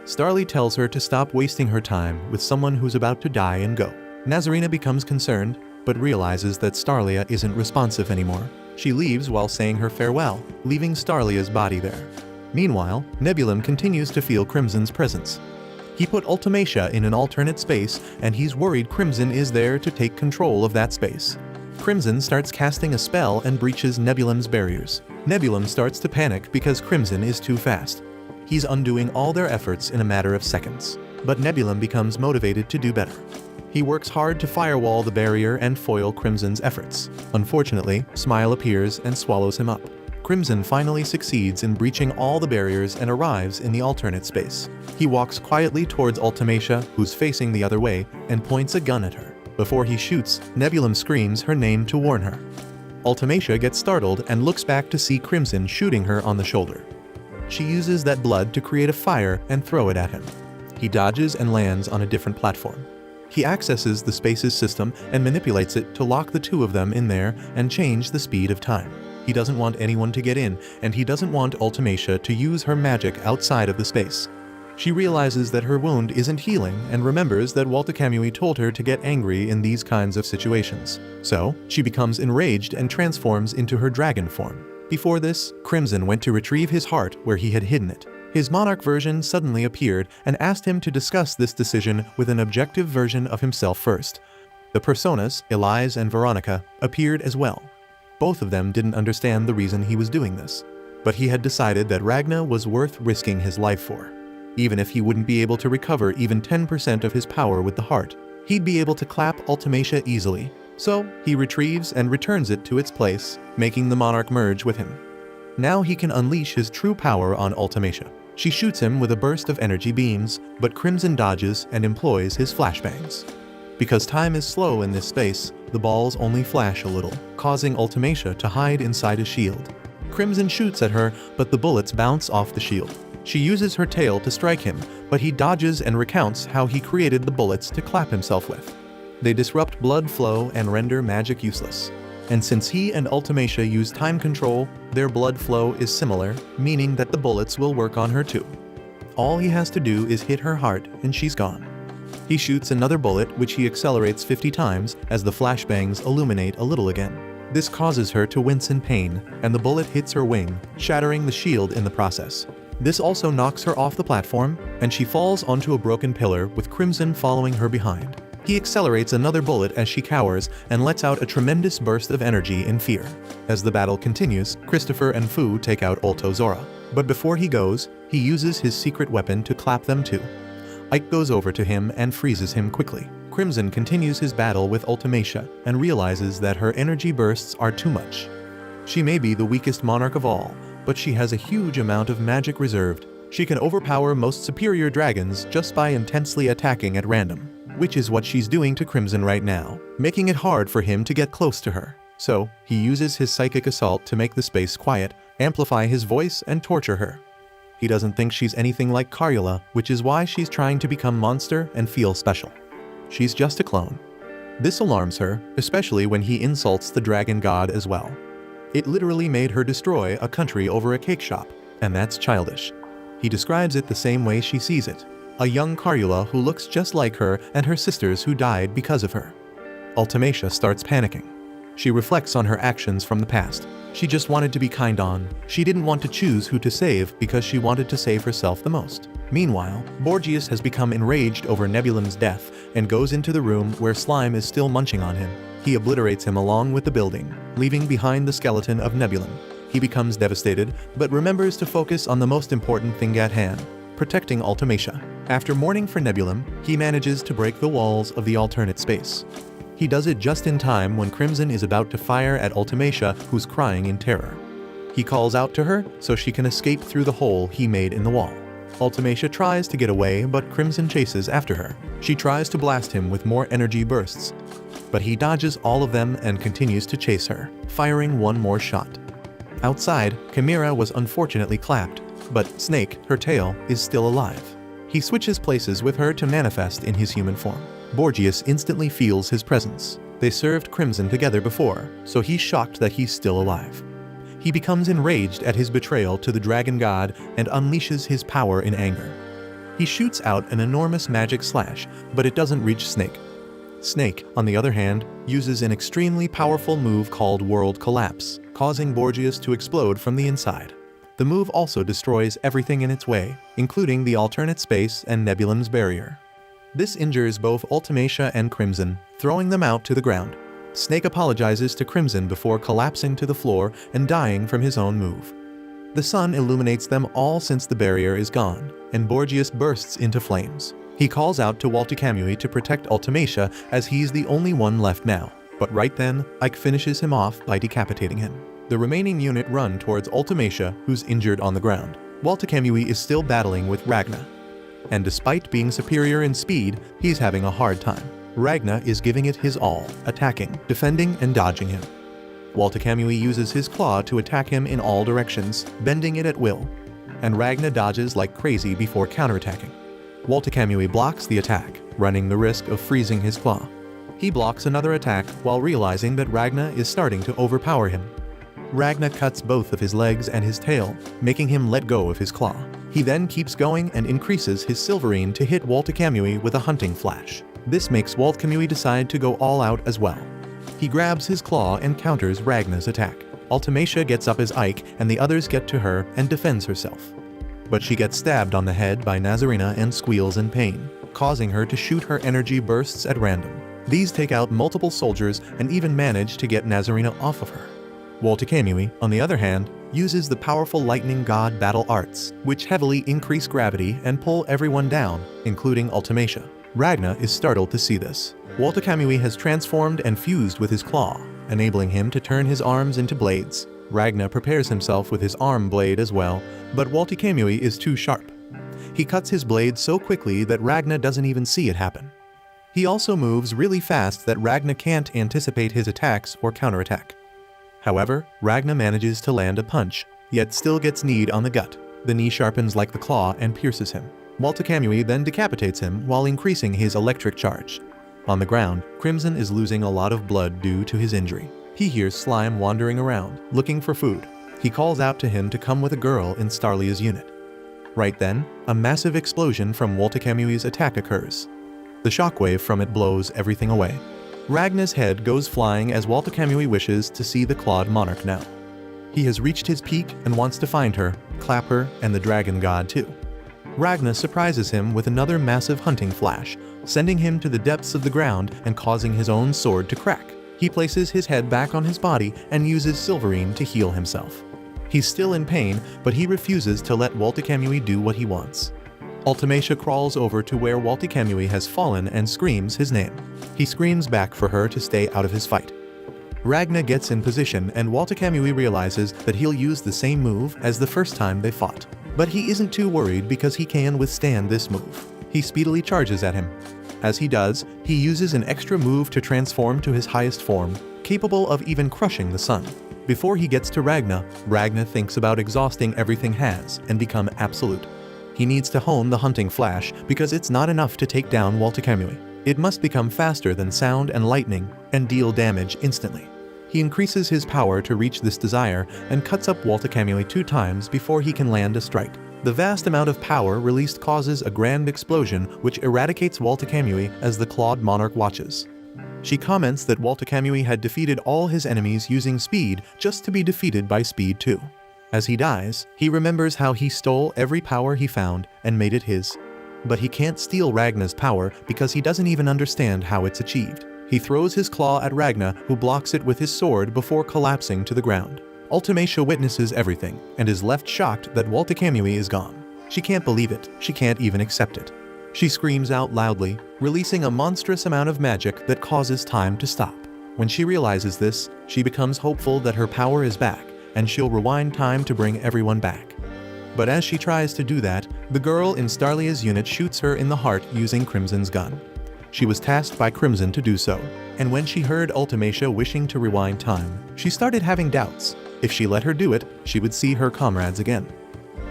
Starlia tells her to stop wasting her time with someone who's about to die and go. Nazarena becomes concerned, but realizes that Starlia isn't responsive anymore. She leaves while saying her farewell, leaving Starlia's body there. Meanwhile, Nebulum continues to feel Crimson's presence. He put Ultimacia in an alternate space, and he's worried Crimson is there to take control of that space. Crimson starts casting a spell and breaches Nebulum's barriers. Nebulum starts to panic because Crimson is too fast. He's undoing all their efforts in a matter of seconds. But Nebulum becomes motivated to do better. He works hard to firewall the barrier and foil Crimson's efforts. Unfortunately, Smile appears and swallows him up. Crimson finally succeeds in breaching all the barriers and arrives in the alternate space. He walks quietly towards Ultimacia, who's facing the other way, and points a gun at her. Before he shoots, Nebulum screams her name to warn her. Ultimacia gets startled and looks back to see Crimson shooting her on the shoulder. She uses that blood to create a fire and throw it at him. He dodges and lands on a different platform. He accesses the space's system and manipulates it to lock the two of them in there and change the speed of time. He doesn't want anyone to get in, and he doesn't want Ultimecia to use her magic outside of the space. She realizes that her wound isn't healing and remembers that Walter Kamui told her to get angry in these kinds of situations. So, she becomes enraged and transforms into her dragon form. Before this, Crimson went to retrieve his heart where he had hidden it. His monarch version suddenly appeared and asked him to discuss this decision with an objective version of himself first. The personas, Elise and Veronica, appeared as well. Both of them didn't understand the reason he was doing this, but he had decided that Ragna was worth risking his life for. Even if he wouldn't be able to recover even 10% of his power with the heart, he'd be able to clap Ultimecia easily. So, he retrieves and returns it to its place, making the monarch merge with him. Now he can unleash his true power on Ultimecia. She shoots him with a burst of energy beams, but Crimson dodges and employs his flashbangs. Because time is slow in this space, the balls only flash a little, causing Ultimecia to hide inside a shield. Crimson shoots at her, but the bullets bounce off the shield. She uses her tail to strike him, but he dodges and recounts how he created the bullets to clap himself with. They disrupt blood flow and render magic useless. And since he and Ultimecia use time control, their blood flow is similar, meaning that the bullets will work on her too. All he has to do is hit her heart and she's gone. He shoots another bullet, which he accelerates 50 times as the flashbangs illuminate a little again. This causes her to wince in pain, and the bullet hits her wing, shattering the shield in the process. This also knocks her off the platform, and she falls onto a broken pillar with Crimson following her behind. He accelerates another bullet as she cowers and lets out a tremendous burst of energy in fear. As the battle continues, Christopher and Fu take out Ulto Zora. But before he goes, he uses his secret weapon to clap them too. Ike goes over to him and freezes him quickly. Crimson continues his battle with Ultimecia and realizes that her energy bursts are too much. She may be the weakest monarch of all, but she has a huge amount of magic reserved. She can overpower most superior dragons just by intensely attacking at random, which is what she's doing to Crimson right now, making it hard for him to get close to her. So, he uses his psychic assault to make the space quiet, amplify his voice, and torture her. He doesn't think she's anything like Carula, which is why she's trying to become monster and feel special. She's just a clone. This alarms her, especially when he insults the dragon god as well. It literally made her destroy a country over a cake shop, and that's childish. He describes it the same way she sees it. A young Carula who looks just like her and her sisters who died because of her. Ultimecia starts panicking. She reflects on her actions from the past. She just wanted to be kind on. She didn't want to choose who to save because she wanted to save herself the most. Meanwhile, Borgias has become enraged over Nebulim's death and goes into the room where Slime is still munching on him. He obliterates him along with the building, leaving behind the skeleton of Nebulim. He becomes devastated, but remembers to focus on the most important thing at hand, protecting Ultimecia. After mourning for Nebulim, he manages to break the walls of the alternate space. He does it just in time when Crimson is about to fire at Ultimecia, who's crying in terror. He calls out to her so she can escape through the hole he made in the wall. Ultimecia tries to get away, but Crimson chases after her. She tries to blast him with more energy bursts, but he dodges all of them and continues to chase her, firing one more shot. Outside, Chimera was unfortunately clapped, but Snake, her tail, is still alive. He switches places with her to manifest in his human form. Borgias instantly feels his presence. They served Crimson together before, so he's shocked that he's still alive. He becomes enraged at his betrayal to the dragon god and unleashes his power in anger. He shoots out an enormous magic slash, but it doesn't reach Snake. Snake, on the other hand, uses an extremely powerful move called World Collapse, causing Borgias to explode from the inside. The move also destroys everything in its way, including the alternate space and Nebulim's barrier. This injures both Ultimecia and Crimson, throwing them out to the ground. Snake apologizes to Crimson before collapsing to the floor and dying from his own move. The sun illuminates them all since the barrier is gone, and Borgias bursts into flames. He calls out to Walter Kamui to protect Ultimecia as he's the only one left now, but right then, Ike finishes him off by decapitating him. The remaining unit run towards Ultimecia, who's injured on the ground. Walter Kamui is still battling with Ragna, and despite being superior in speed, he's having a hard time. Ragna is giving it his all, attacking, defending, and dodging him. Walter Kamui uses his claw to attack him in all directions, bending it at will, and Ragna dodges like crazy before counterattacking. Waldtekamui blocks the attack, running the risk of freezing his claw. He blocks another attack while realizing that Ragna is starting to overpower him. Ragna cuts both of his legs and his tail, making him let go of his claw. He then keeps going and increases his Silverine to hit Waldtekamui with a hunting flash. This makes Waldtekamui decide to go all out as well. He grabs his claw and counters Ragna's attack. Ultimacia gets up as Ike and the others get to her and defends herself. But she gets stabbed on the head by Nazarena and squeals in pain, causing her to shoot her energy bursts at random. These take out multiple soldiers and even manage to get Nazarena off of her. Waldtekamui, on the other hand, uses the powerful lightning god battle arts, which heavily increase gravity and pull everyone down, including Ultimacia. Ragna is startled to see this. Waldtekamui has transformed and fused with his claw, enabling him to turn his arms into blades. Ragna prepares himself with his arm blade as well, but Waldtekamui is too sharp. He cuts his blade so quickly that Ragna doesn't even see it happen. He also moves really fast that Ragna can't anticipate his attacks or counterattack. However, Ragna manages to land a punch, yet still gets kneed on the gut. The knee sharpens like the claw and pierces him. Waldtekamui then decapitates him while increasing his electric charge. On the ground, Crimson is losing a lot of blood due to his injury. He hears Slime wandering around, looking for food. He calls out to him to come with a girl in Starlia's unit. Right then, a massive explosion from Waldtekamui's attack occurs. The shockwave from it blows everything away. Ragna's head goes flying as Waldtekamui wishes to see the Clawed Monarch now. He has reached his peak and wants to find her, clap her, and the Dragon God too. Ragna surprises him with another massive hunting flash, sending him to the depths of the ground and causing his own sword to crack. He places his head back on his body and uses Silverine to heal himself. He's still in pain, but he refuses to let Waldtekamui do what he wants. Ultimacia crawls over to where Waldtekamui has fallen and screams his name. He screams back for her to stay out of his fight. Ragna gets in position and Waldtekamui realizes that he'll use the same move as the first time they fought. But he isn't too worried because he can withstand this move. He speedily charges at him. As he does, he uses an extra move to transform to his highest form, capable of even crushing the sun. Before he gets to Ragna, Ragna thinks about exhausting everything has and become absolute. He needs to hone the hunting flash because it's not enough to take down Waldtekamui. It must become faster than sound and lightning and deal damage instantly. He increases his power to reach this desire and cuts up Waldtekamui 2 times before he can land a strike. The vast amount of power released causes a grand explosion which eradicates Waldtekamui as the Clawed Monarch watches. She comments that Waldtekamui had defeated all his enemies using speed just to be defeated by speed too. As he dies, he remembers how he stole every power he found and made it his. But he can't steal Ragna's power because he doesn't even understand how it's achieved. He throws his claw at Ragna, who blocks it with his sword before collapsing to the ground. Ultimacia witnesses everything and is left shocked that Waldtekamui is gone. She can't believe it. She can't even accept it. She screams out loudly, releasing a monstrous amount of magic that causes time to stop. When she realizes this, she becomes hopeful that her power is back and she'll rewind time to bring everyone back. But as she tries to do that, the girl in Starlia's unit shoots her in the heart using Crimson's gun. She was tasked by Crimson to do so, and when she heard Ultimacia wishing to rewind time, she started having doubts. If she let her do it, she would see her comrades again.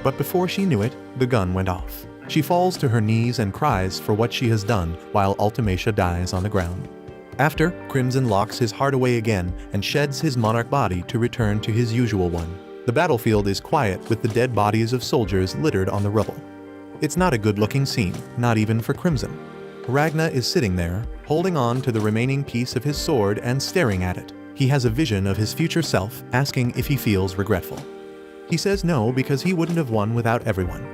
But before she knew it, the gun went off. She falls to her knees and cries for what she has done while Ultimacia dies on the ground. After, Crimson locks his heart away again and sheds his monarch body to return to his usual one. The battlefield is quiet with the dead bodies of soldiers littered on the rubble. It's not a good-looking scene, not even for Crimson. Ragna is sitting there, holding on to the remaining piece of his sword and staring at it. He has a vision of his future self, asking if he feels regretful. He says no because he wouldn't have won without everyone.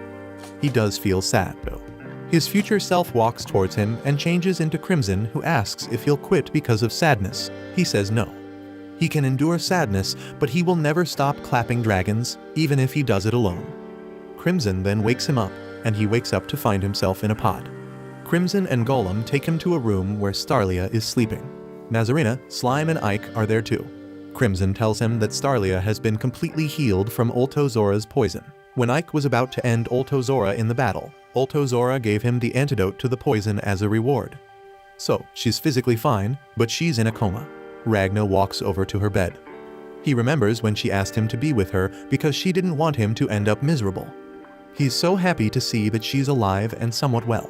He does feel sad, though. His future self walks towards him and changes into Crimson, who asks if he'll quit because of sadness. He says no. He can endure sadness, but he will never stop clapping dragons, even if he does it alone. Crimson then wakes him up, and he wakes up to find himself in a pod. Crimson and Golem take him to a room where Starlia is sleeping. Nazarena, Slime, and Ike are there too. Crimson tells him that Starlia has been completely healed from Ultozora's poison. When Ike was about to end Ultozora in the battle, Ultozora gave him the antidote to the poison as a reward. So, she's physically fine, but she's in a coma. Ragna walks over to her bed. He remembers when she asked him to be with her because she didn't want him to end up miserable. He's so happy to see that she's alive and somewhat well.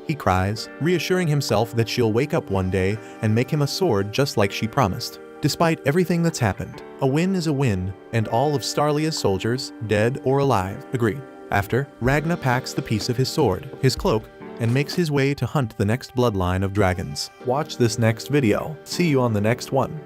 He cries, reassuring himself that she'll wake up one day and make him a sword just like she promised. Despite everything that's happened, a win is a win, and all of Starlia's soldiers, dead or alive, agree. After, Ragnar packs the piece of his sword, his cloak, and makes his way to hunt the next bloodline of dragons. Watch this next video. See you on the next one.